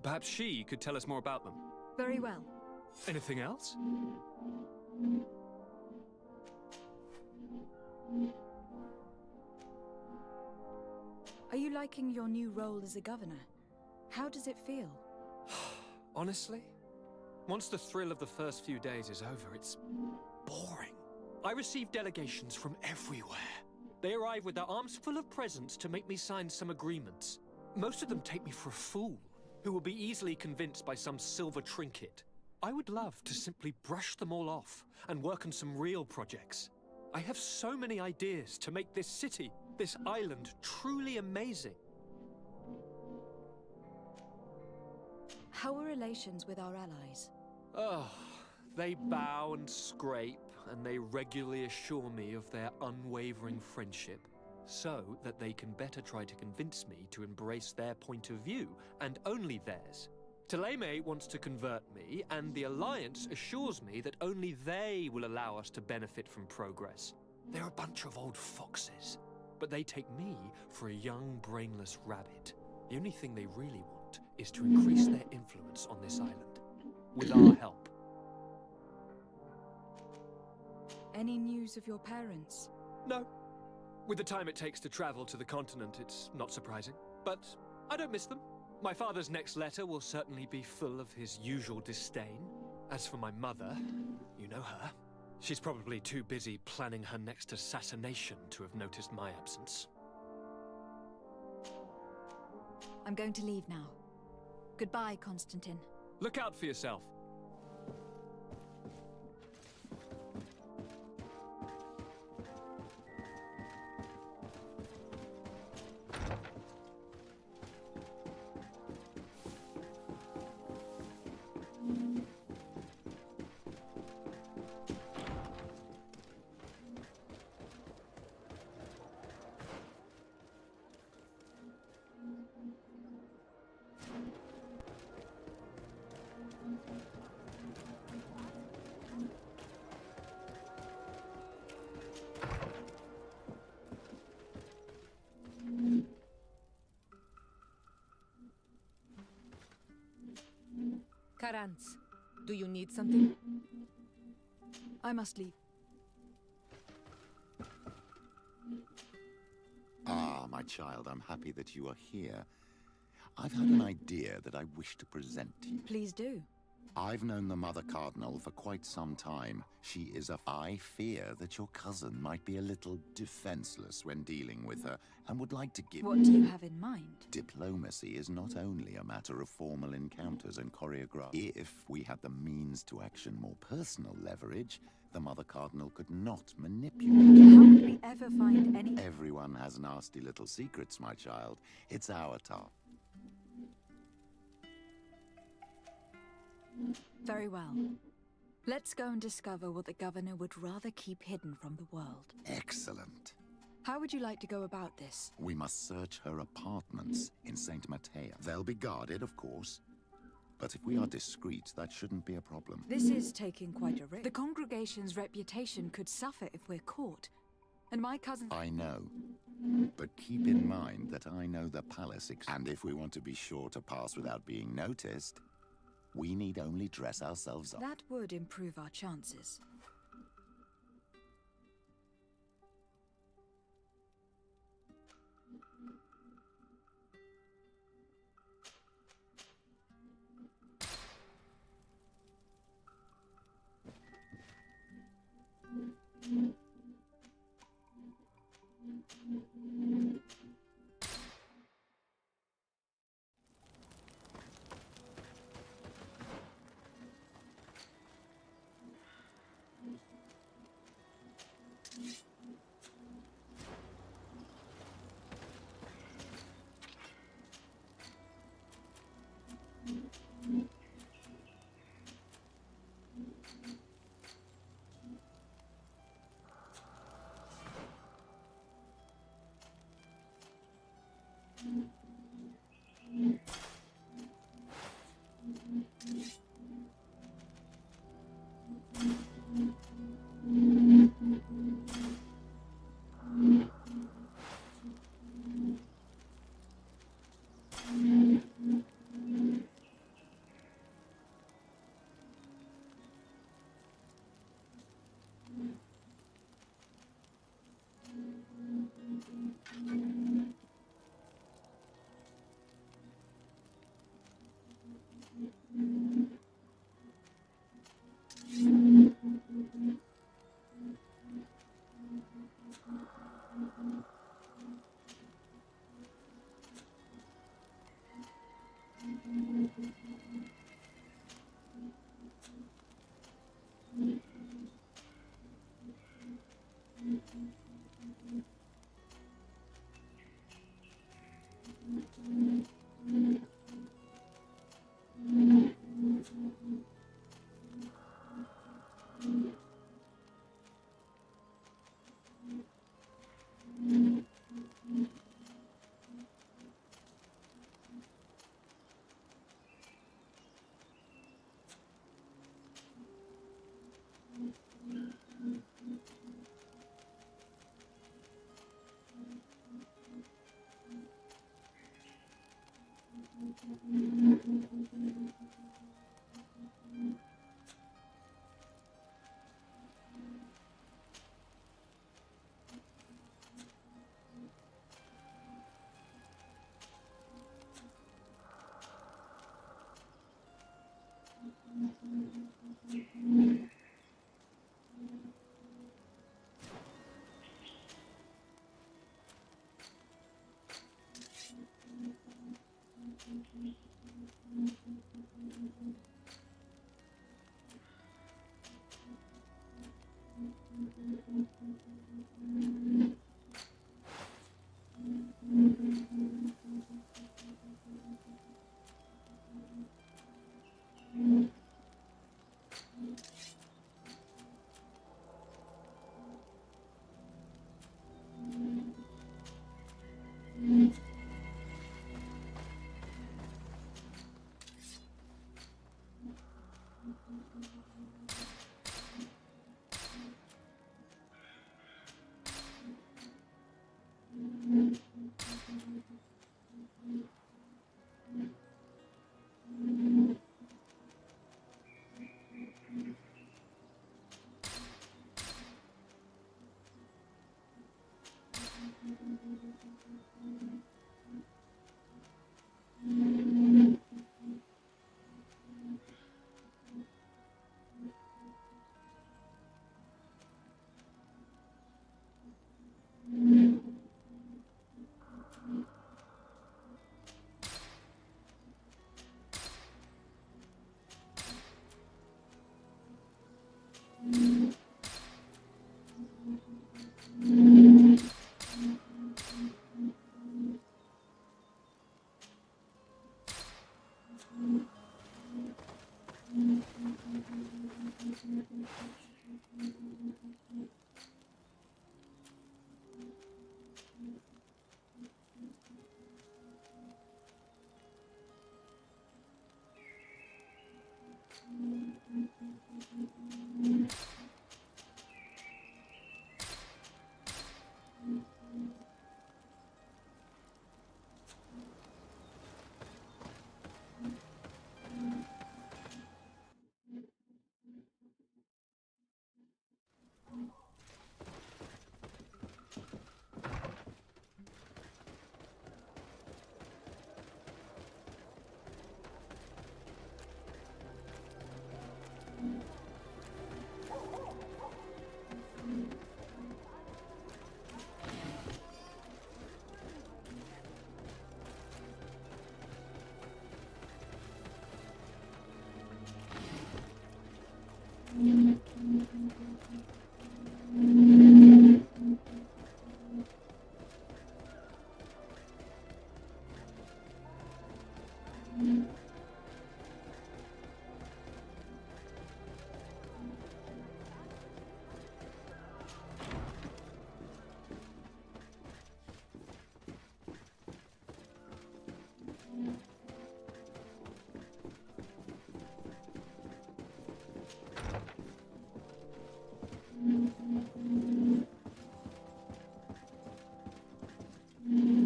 Perhaps she could tell us more about them. Very well. Anything else? Are you liking your new role as a governor? How does it feel? Honestly, once the thrill of the first few days is over, it's boring. I receive delegations from everywhere. They arrive with their arms full of presents to make me sign some agreements. Most of them take me for a fool, who will be easily convinced by some silver trinket. I would love to simply brush them all off and work on some real projects. I have so many ideas to make this city, this island, truly amazing. How are relations with our allies? Oh, they bow and scrape, and they regularly assure me of their unwavering friendship, so that they can better try to convince me to embrace their point of view, and only theirs. Teleme wants to convert me, and the Alliance assures me that only they will allow us to benefit from progress. They're a bunch of old foxes, but they take me for a young, brainless rabbit. The only thing they really want is to increase their influence on this island, with our help. Any news of your parents? No. With the time it takes to travel to the continent, it's not surprising. But I don't miss them. My father's next letter will certainly be full of his usual disdain. As for my mother, you know her. She's probably too busy planning her next assassination to have noticed my absence. I'm going to leave now. Goodbye, Constantine. Look out for yourself. Karans, do you need something? I must leave. Ah, my child, I'm happy that you are here. I've had an idea that I wish to present to you. Please do. I've known the Mother Cardinal for quite some time. She is I fear that your cousin might be a little defenseless when dealing with her, and would like to give... What do you have in mind? Diplomacy is not only a matter of formal encounters and choreography. If we had the means to action more personal leverage, the Mother Cardinal could not manipulate. How would we ever find any... Everyone has nasty little secrets, my child. It's our task. Very well. Let's go and discover what the governor would rather keep hidden from the world. Excellent. How would you like to go about this? We must search her apartments in St. Matteo. They'll be guarded, of course. But if we are discreet, that shouldn't be a problem. This is taking quite a risk. The congregation's reputation could suffer if we're caught. And my cousin... I know. But keep in mind that I know the palace, and if we want to be sure to pass without being noticed, we need only dress ourselves up. That would improve our chances.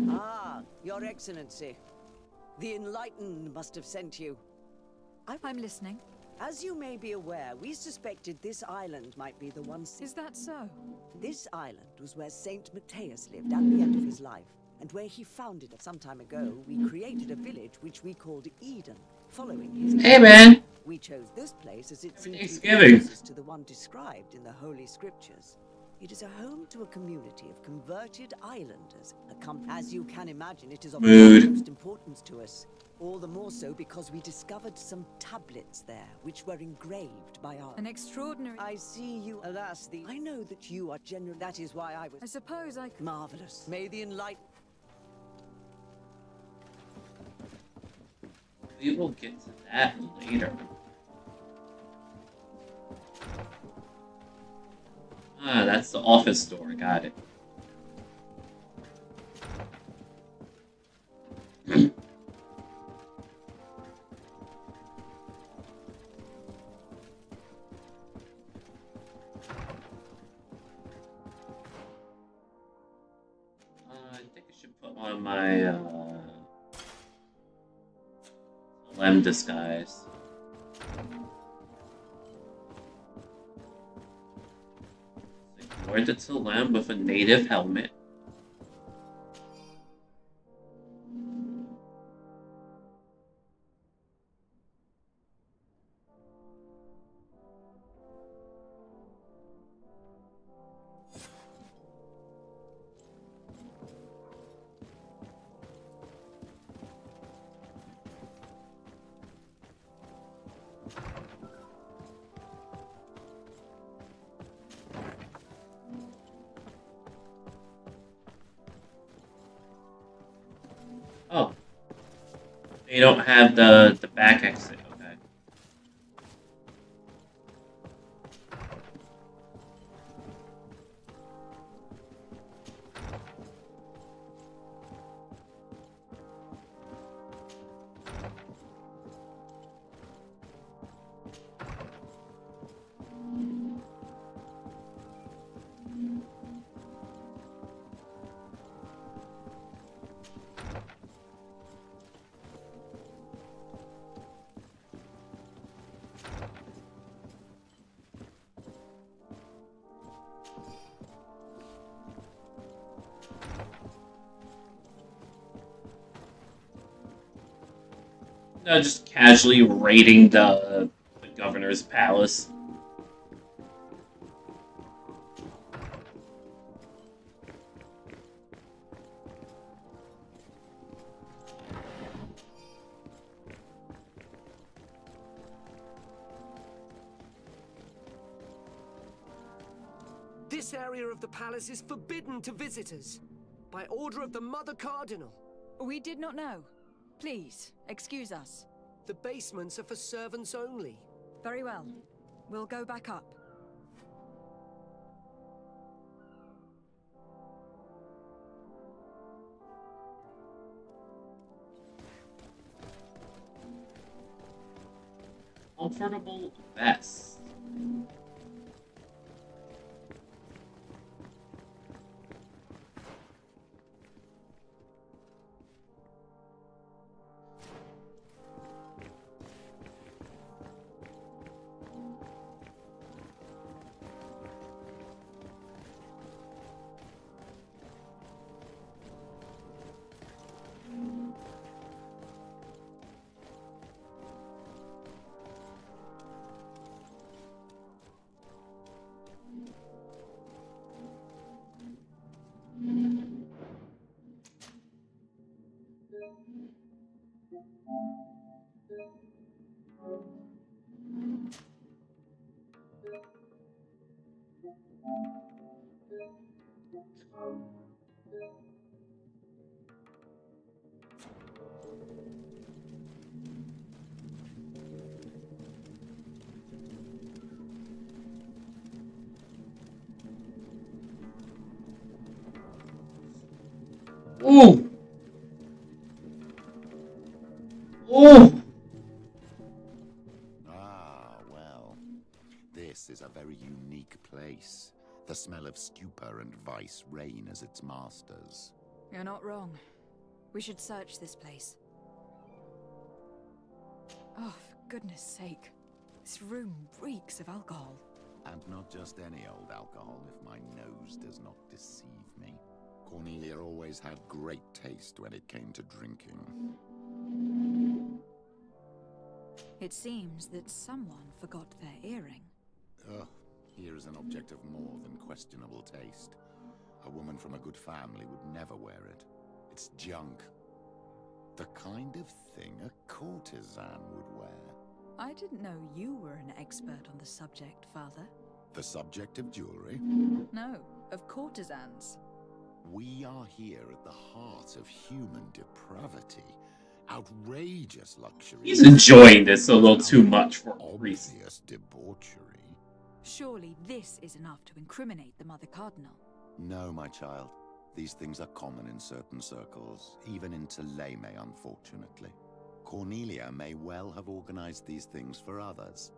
Ah, Your Excellency. The Enlightened must have sent you. I'm listening. As you may be aware, we suspected this island might be the one... Is that so? This island was where Saint Matthias lived at the end of his life, and where he founded it some time ago. We created a village which we called Eden, following his... Hey, man! We chose this place as it seemed Thanksgiving. to the one described in the Holy Scriptures. It is a home to a community of converted islanders. As you can imagine, it is of the utmost importance to us. All the more so because we discovered some tablets there, which were engraved by our... An extraordinary... I see you... Alas, I know that you are genuine. That is why I was... I suppose I... Marvelous. May the Enlightened... We will get to that later. Ah, that's the office door. Got it. I think I should put on my Lem disguise. Ignore the Talam with a native helmet. Oh. They don't have the back exit, okay. No, just casually raiding the governor's palace. This area of the palace is forbidden to visitors, by order of the Mother Cardinal. We did not know. Please, excuse us. The basements are for servants only. Very well. We'll go back up. Comfortable vest. Ooh! Ooh! Ah, well. This is a very unique place. The smell of stupor and vice reign as its masters. You're not wrong. We should search this place. Oh, for goodness sake. This room reeks of alcohol. And not just any old alcohol, if my nose does not deceive me. Cornelia always had great taste when it came to drinking. It seems that someone forgot their earring. Ugh, here is an object of more than questionable taste. A woman from a good family would never wear it. It's junk. The kind of thing a courtesan would wear. I didn't know you were an expert on the subject, Father. The subject of jewelry? No, of courtesans. We are here at the heart of human depravity. Outrageous luxury. He's enjoying this a little too much for obvious debauchery. Surely this is enough to incriminate the Mother Cardinal. No, my child. These things are common in certain circles, even in Thélème, unfortunately. Cornelia may well have organized these things for others.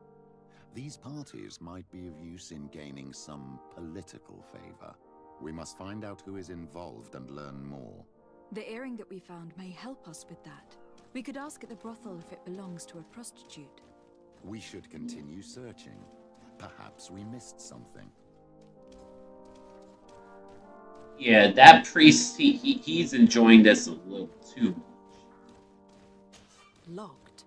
These parties might be of use in gaining some political favor. We must find out who is involved and learn more. The earring that we found may help us with that. We could ask at the brothel if it belongs to a prostitute. We should continue searching. Perhaps we missed something. Yeah, that priest, he's enjoying this a little too much. Locked.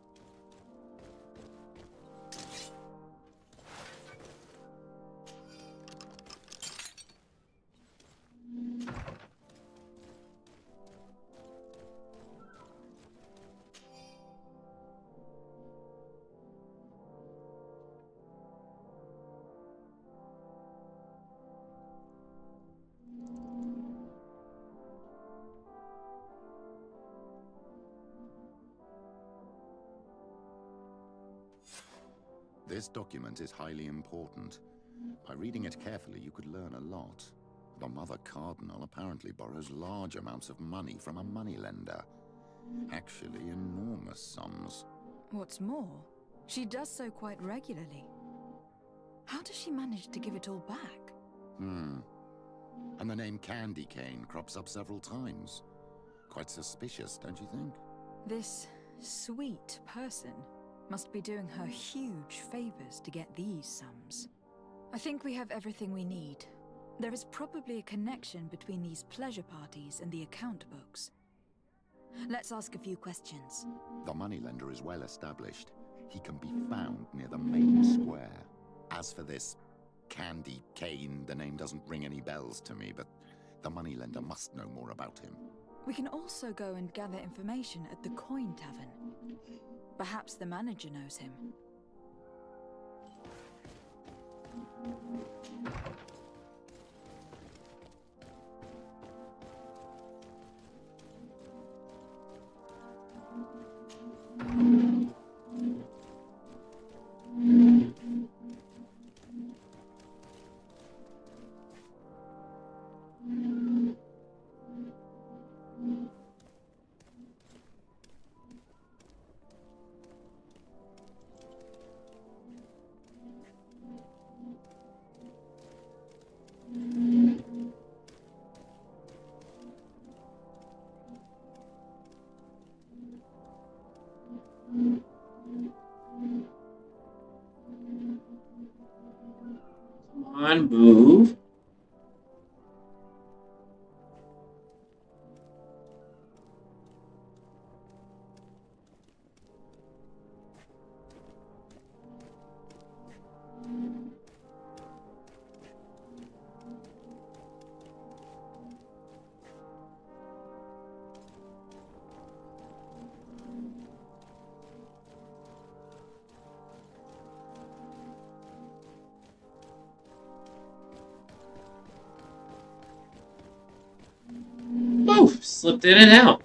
This document is highly important. By reading it carefully, you could learn a lot. The Mother Cardinal apparently borrows large amounts of money from a moneylender. Actually, enormous sums. What's more, she does so quite regularly. How does she manage to give it all back? And the name Candy Cane crops up several times. Quite suspicious, don't you think? This sweet person must be doing her huge favors to get these sums. I think we have everything we need. There is probably a connection between these pleasure parties and the account books. Let's ask a few questions. The moneylender is well established. He can be found near the main square. As for this Candy Cane, the name doesn't ring any bells to me, but the moneylender must know more about him. We can also go and gather information at the Coin Tavern. Perhaps the manager knows him. Come on, move. Oof, slipped in and out.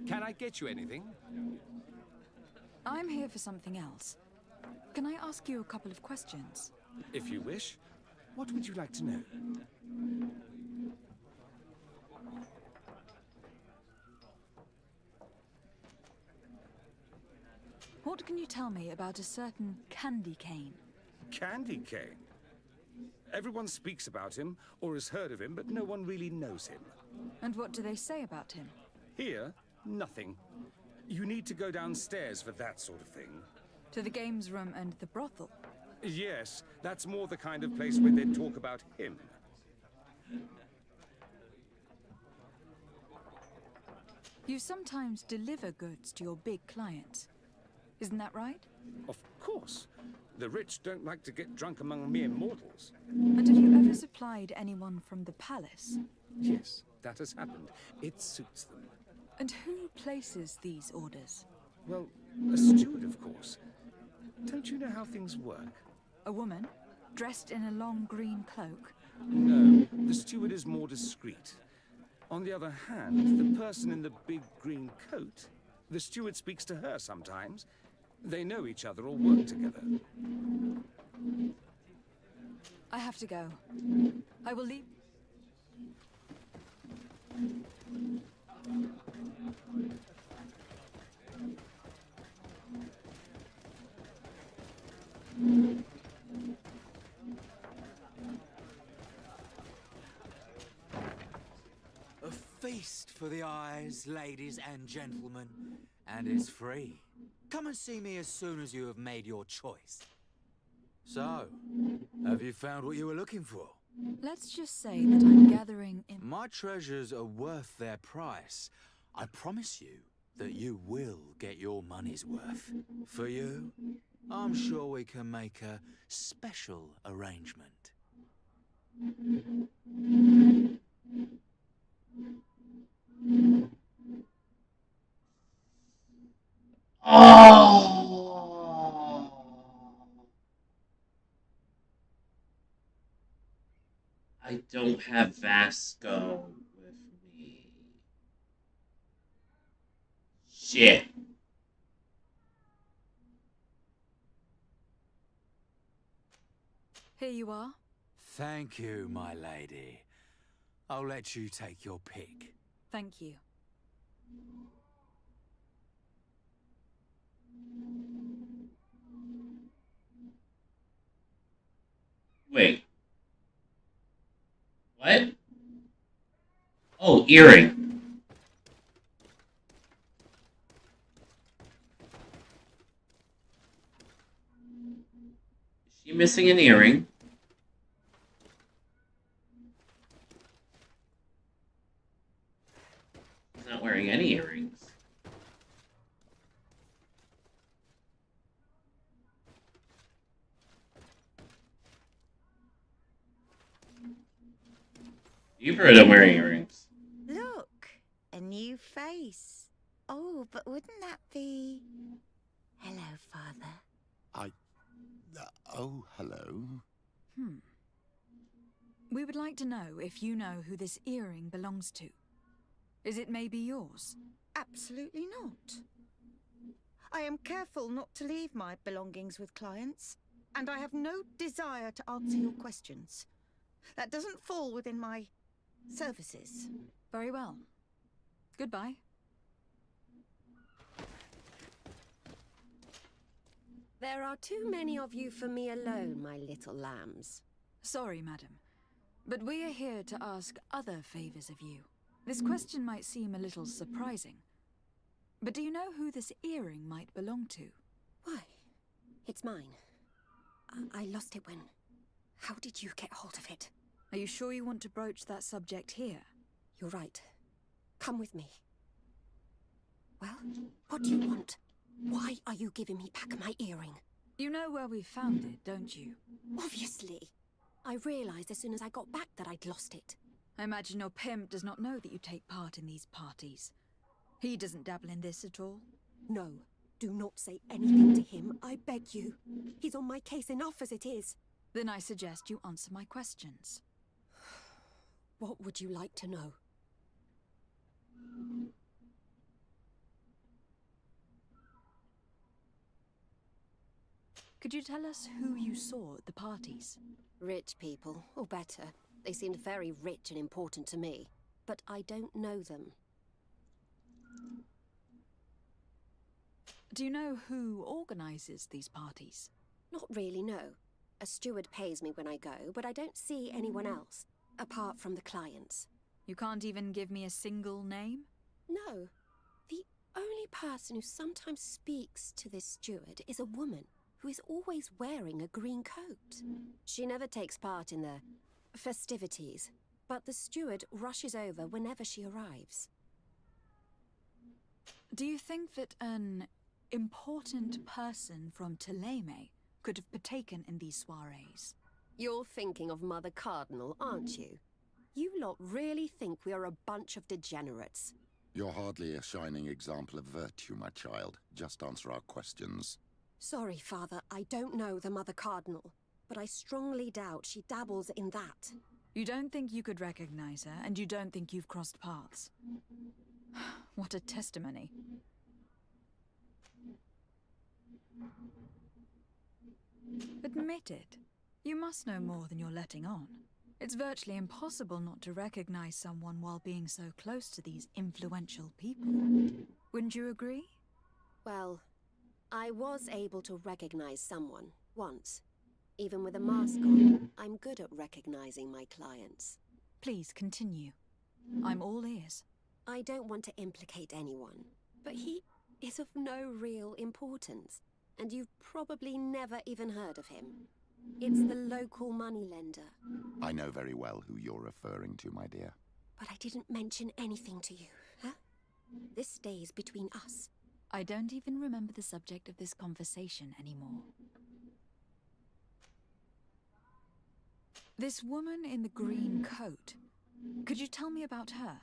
Can I get you anything? I'm here for something else. Can I ask you a couple of questions? If you wish. What would you like to know? What can you tell me about a certain candy cane? Candy cane? Everyone speaks about him, or has heard of him, but no one really knows him. And what do they say about him? Here, nothing. You need to go downstairs for that sort of thing. To the games room and the brothel? Yes, that's more the kind of place where they talk about him. You sometimes deliver goods to your big clients. Isn't that right? Of course. The rich don't like to get drunk among mere mortals. And have you ever supplied anyone from the palace? Yes, that has happened. It suits them. And who places these orders? Well, a steward, of course. Don't you know how things work? A woman? Dressed in a long green cloak? No, the steward is more discreet. On the other hand, the person in the big green coat, the steward speaks to her sometimes. They know each other or work together. I have to go. I will leave. A feast for the eyes, ladies and gentlemen, and it's free. Come and see me as soon as you have made your choice. So, have you found what you were looking for? Let's just say that I'm gathering in... My treasures are worth their price. I promise you that you will get your money's worth. For you, I'm sure we can make a special arrangement. Oh! I don't have Vasco with me. Shit. Here you are. Thank you, my lady. I'll let you take your pick. Thank you. Wait. What? Oh, earring. Is she missing an earring? not wearing any earrings. You've heard I'm wearing earrings. Look, a new face. Oh, but wouldn't that be... Hello, Father. Oh, hello. We would like to know if you know who this earring belongs to. Is it maybe yours? Absolutely not. I am careful not to leave my belongings with clients, and I have no desire to answer your questions. That doesn't fall within my services. Very well. Goodbye. There are too many of you for me alone, my little lambs. Sorry, madam, but we are here to ask other favors of you. This question might seem a little surprising, but do you know who this earring might belong to? Why? It's mine. I lost it when... How did you get hold of it? Are you sure you want to broach that subject here? You're right. Come with me. Well, what do you want? Why are you giving me back my earring? You know where we found it, don't you? Obviously. I realized as soon as I got back that I'd lost it. I imagine your pimp does not know that you take part in these parties. He doesn't dabble in this at all? No. Do not say anything to him, I beg you. He's on my case enough as it is. Then I suggest you answer my questions. What would you like to know? Could you tell us who you saw at the parties? Rich people, or better. They seemed very rich and important to me, but I don't know them. Do you know who organizes these parties? Not really, no. A steward pays me when I go, but I don't see anyone else, apart from the clients. You can't even give me a single name? No. The only person who sometimes speaks to this steward is a woman who is always wearing a green coat. She never takes part in the festivities, but the steward rushes over whenever she arrives. Do you think that an important person from Thélème could have partaken in these soirees? You're thinking of Mother Cardinal, aren't you? You lot really think we are a bunch of degenerates. You're hardly a shining example of virtue, my child. Just answer our questions. Sorry, Father, I don't know the Mother Cardinal, but I strongly doubt she dabbles in that. You don't think you could recognize her, and you don't think you've crossed paths. What a testimony. Admit it. You must know more than you're letting on. It's virtually impossible not to recognize someone while being so close to these influential people. Wouldn't you agree? Well, I was able to recognize someone, once. Even with a mask on, I'm good at recognizing my clients. Please continue. I'm all ears. I don't want to implicate anyone, but he is of no real importance, and you've probably never even heard of him. It's the local moneylender. I know very well who you're referring to, my dear. But I didn't mention anything to you, huh? This stays between us. I don't even remember the subject of this conversation anymore. This woman in the green coat, could you tell me about her?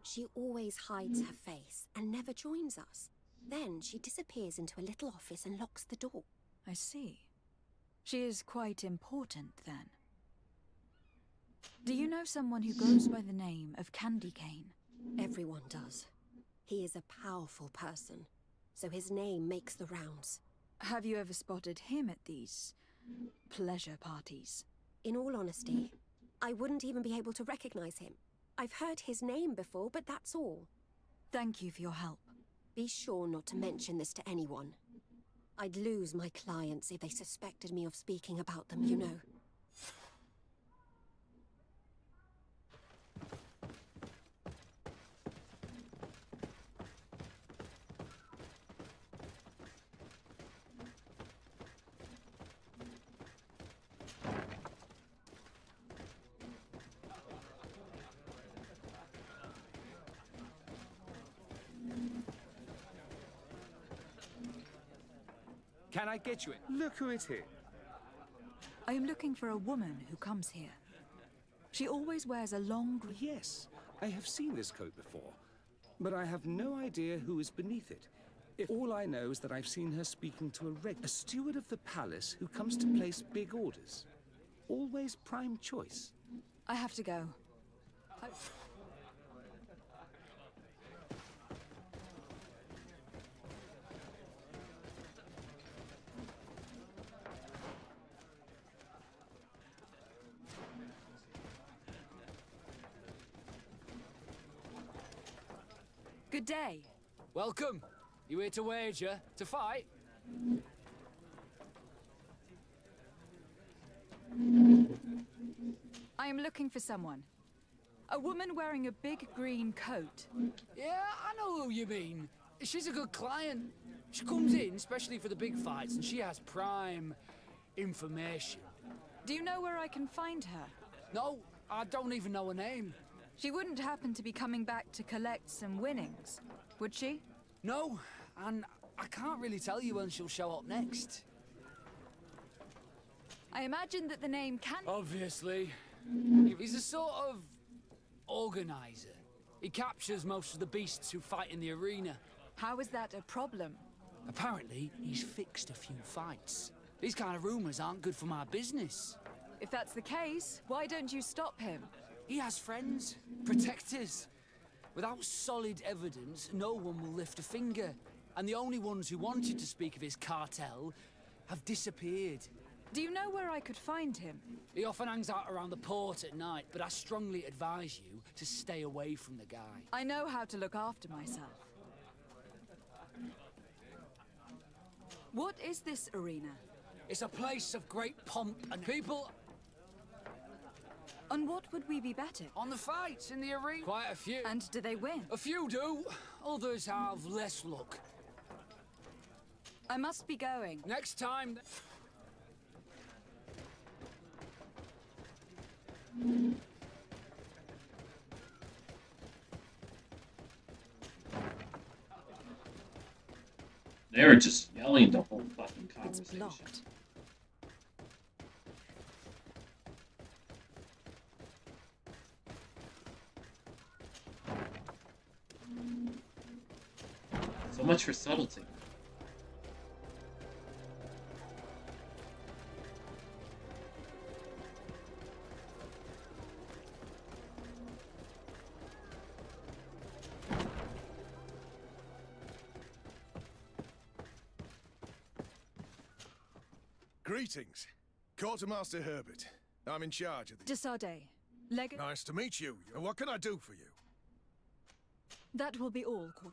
She always hides her face and never joins us. Then she disappears into a little office and locks the door. I see. She is quite important, then. Do you know someone who goes by the name of Candy Cane? Everyone does. He is a powerful person, so his name makes the rounds. Have you ever spotted him at these pleasure parties? In all honesty, I wouldn't even be able to recognize him. I've heard his name before, but that's all. Thank you for your help. Be sure not to mention this to anyone. I'd lose my clients if they suspected me of speaking about them, you know. Can I get you it? Look who it is. I am looking for a woman who comes here. She always wears a long... Yes, I have seen this coat before, but I have no idea who is beneath it. All I know is that I've seen her speaking to a steward of the palace who comes to place big orders. Always prime choice. I have to go. Good day. Welcome. You here to wager? To fight? I am looking for someone. A woman wearing a big green coat. Yeah, I know who you mean. She's a good client. She comes in especially for the big fights, and she has prime information. Do you know where I can find her? No, I don't even know her name. She wouldn't happen to be coming back to collect some winnings, would she? No, and I can't really tell you when she'll show up next. I imagine that the name can... Obviously. He's a sort of organizer. He captures most of the beasts who fight in the arena. How is that a problem? Apparently, he's fixed a few fights. These kind of rumors aren't good for my business. If that's the case, why don't you stop him? He has friends, protectors. Without solid evidence, no one will lift a finger. And the only ones who wanted to speak of his cartel have disappeared. Do you know where I could find him? He often hangs out around the port at night, but I strongly advise you to stay away from the guy. I know how to look after myself. What is this arena? It's a place of great pomp and people... On what would we be better? On the fights in the arena. Quite a few. And do they win? A few do. Others have less luck. I must be going. Next time... They're just yelling the whole fucking conversation. It's blocked. So much for subtlety. Greetings. Quartermaster Herbert. I'm in charge of the... Desarde. Legate... Nice to meet you. What can I do for you? That will be all, Court.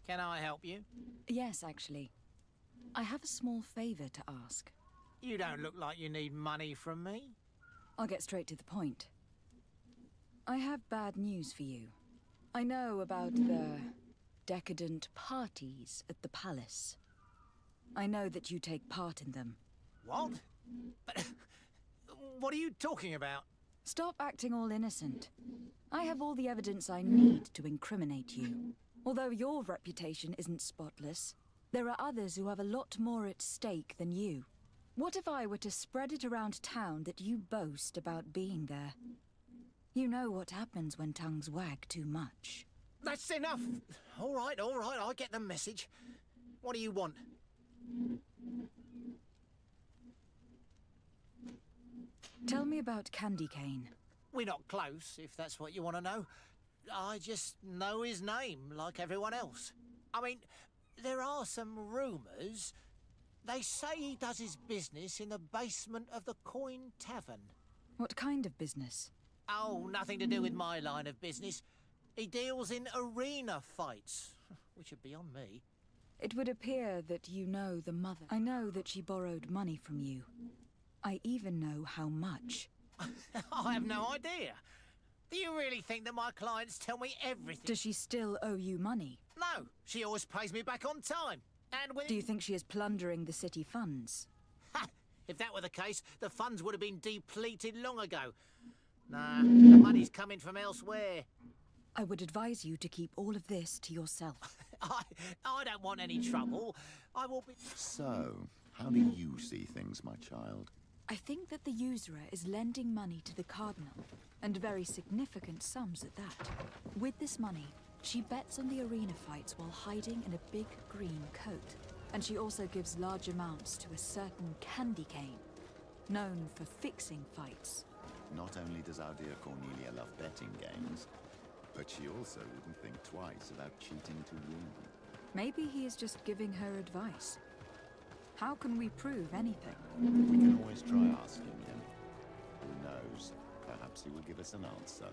Can I help you? Yes, actually. I have a small favor to ask. You don't look like you need money from me. I'll get straight to the point. I have bad news for you. I know about the decadent parties at the palace. I know that you take part in them. What? But what are you talking about? Stop acting all innocent. I have all the evidence I need to incriminate you. Although your reputation isn't spotless, there are others who have a lot more at stake than you. What if I were to spread it around town that you boast about being there? You know what happens when tongues wag too much. That's enough! All right, I get the message. What do you want? Tell me about Candy Cane. We're not close, if that's what you want to know. I just know his name, like everyone else. I mean, there are some rumours. They say he does his business in the basement of the Coin Tavern. What kind of business? Oh, nothing to do with my line of business. He deals in arena fights, which would be on me. It would appear that you know the mother. I know that she borrowed money from you. I even know how much. I have no idea. Do you really think that my clients tell me everything? Does she still owe you money? No, she always pays me back on time. And with... Do you think she is plundering the city funds? Ha! If that were the case, the funds would have been depleted long ago. Nah, the money's coming from elsewhere. I would advise you to keep all of this to yourself. I don't want any trouble. I will be... So, how do you see things, my child? I think that the usurer is lending money to the Cardinal, and very significant sums at that. With this money, she bets on the arena fights while hiding in a big green coat. And she also gives large amounts to a certain candy cane, known for fixing fights. Not only does our dear Cornelia love betting games, but she also wouldn't think twice about cheating to win. Maybe he is just giving her advice. How can we prove anything? We can always try asking him. Who knows? Perhaps he will give us an answer.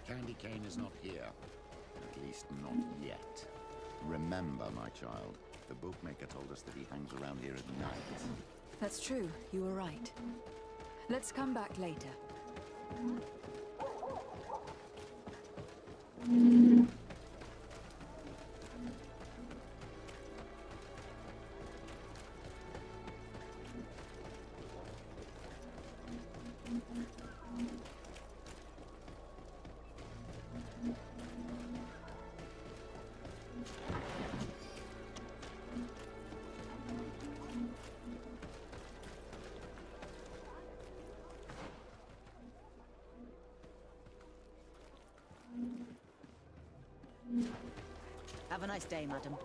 Candy Cane is not here. At least not yet. Remember, my child, the bookmaker told us that he hangs around here at night. That's true, you were right. Let's come back later. Have a nice day, madam.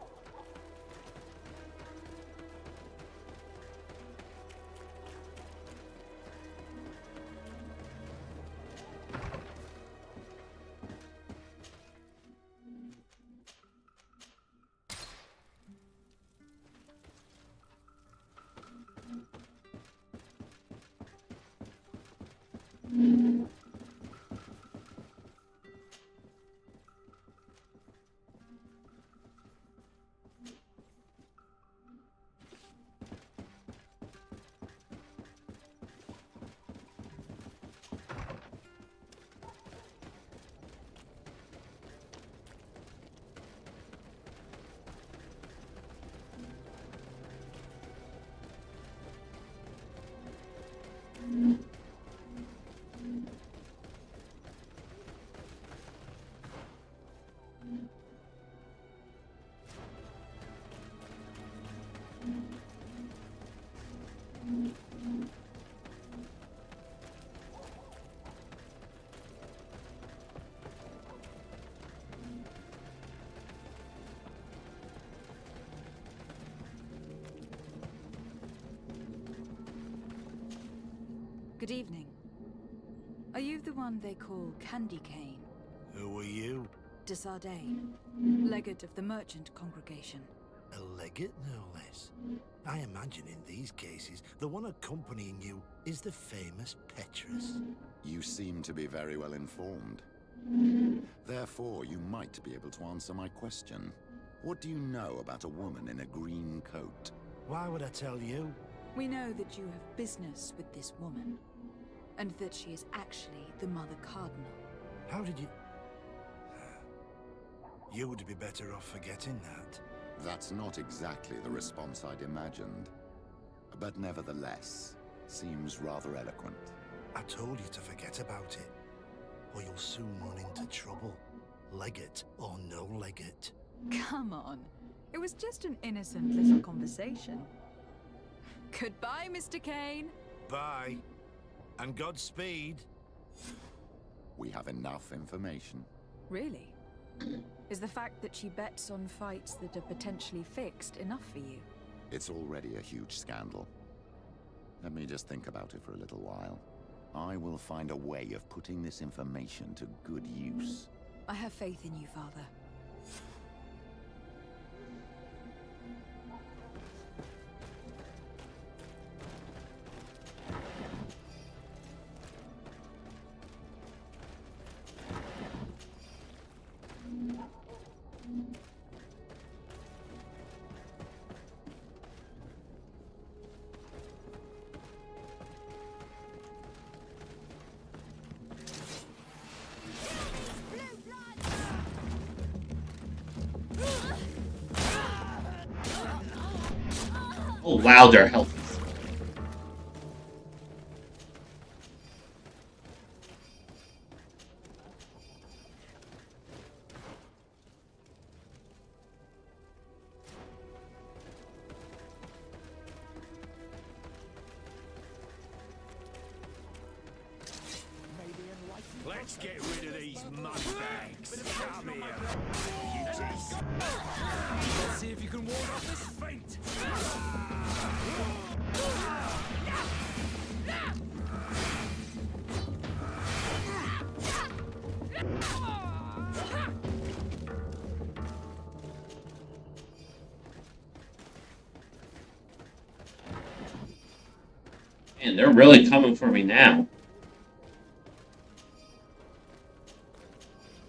Good evening. Are you the one they call Candy Cane? Who are you? Desardet, legate of the merchant congregation. A legate, no less. I imagine in these cases, the one accompanying you is the famous Petrus. You seem to be very well informed. Therefore, you might be able to answer my question. What do you know about a woman in a green coat? Why would I tell you? We know that you have business with this woman, and that she is actually the Mother Cardinal. How did you... You would be better off forgetting that. That's not exactly the response I'd imagined. But nevertheless, seems rather eloquent. I told you to forget about it, or you'll soon run into trouble. Legate or no legate. Come on. It was just an innocent little conversation. Goodbye, Mr. Kane. Bye. And Godspeed. We have enough information. Really? Is the fact that she bets on fights that are potentially fixed enough for you? It's already a huge scandal. Let me just think about it for a little while. I will find a way of putting this information to good use. I have faith in you, Father. Oh wow, they're healthy. Let's get rid of these mudbags. Come here. Let's see if you can ward off this feint. Man, they're really coming for me now.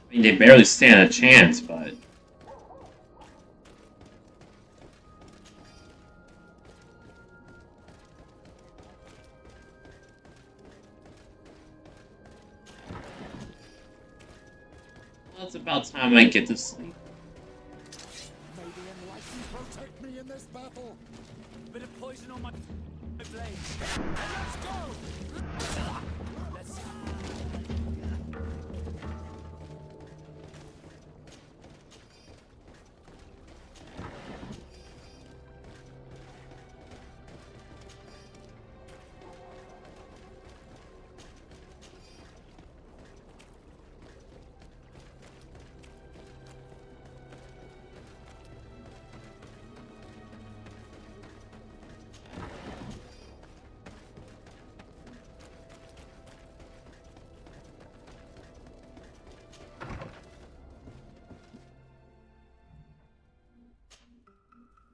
I mean, they barely stand a chance, but... well, it's about time I get to sleep. Maybe enlighten protect me in this battle. Bit of poison on my blade. Let's go! Let's...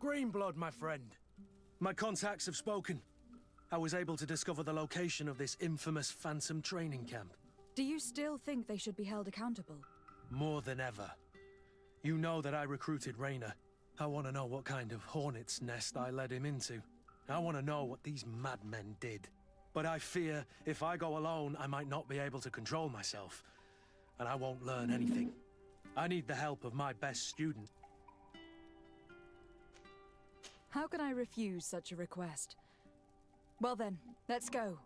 Greenblood, my friend. My contacts have spoken. I was able to discover the location of this infamous Phantom training camp. Do you still think they should be held accountable? More than ever. You know that I recruited Raynor. I want to know what kind of hornet's nest I led him into. I want to know what these madmen did. But I fear if I go alone, I might not be able to control myself. And I won't learn anything. I need the help of my best student. How can I refuse such a request? Well then, let's go.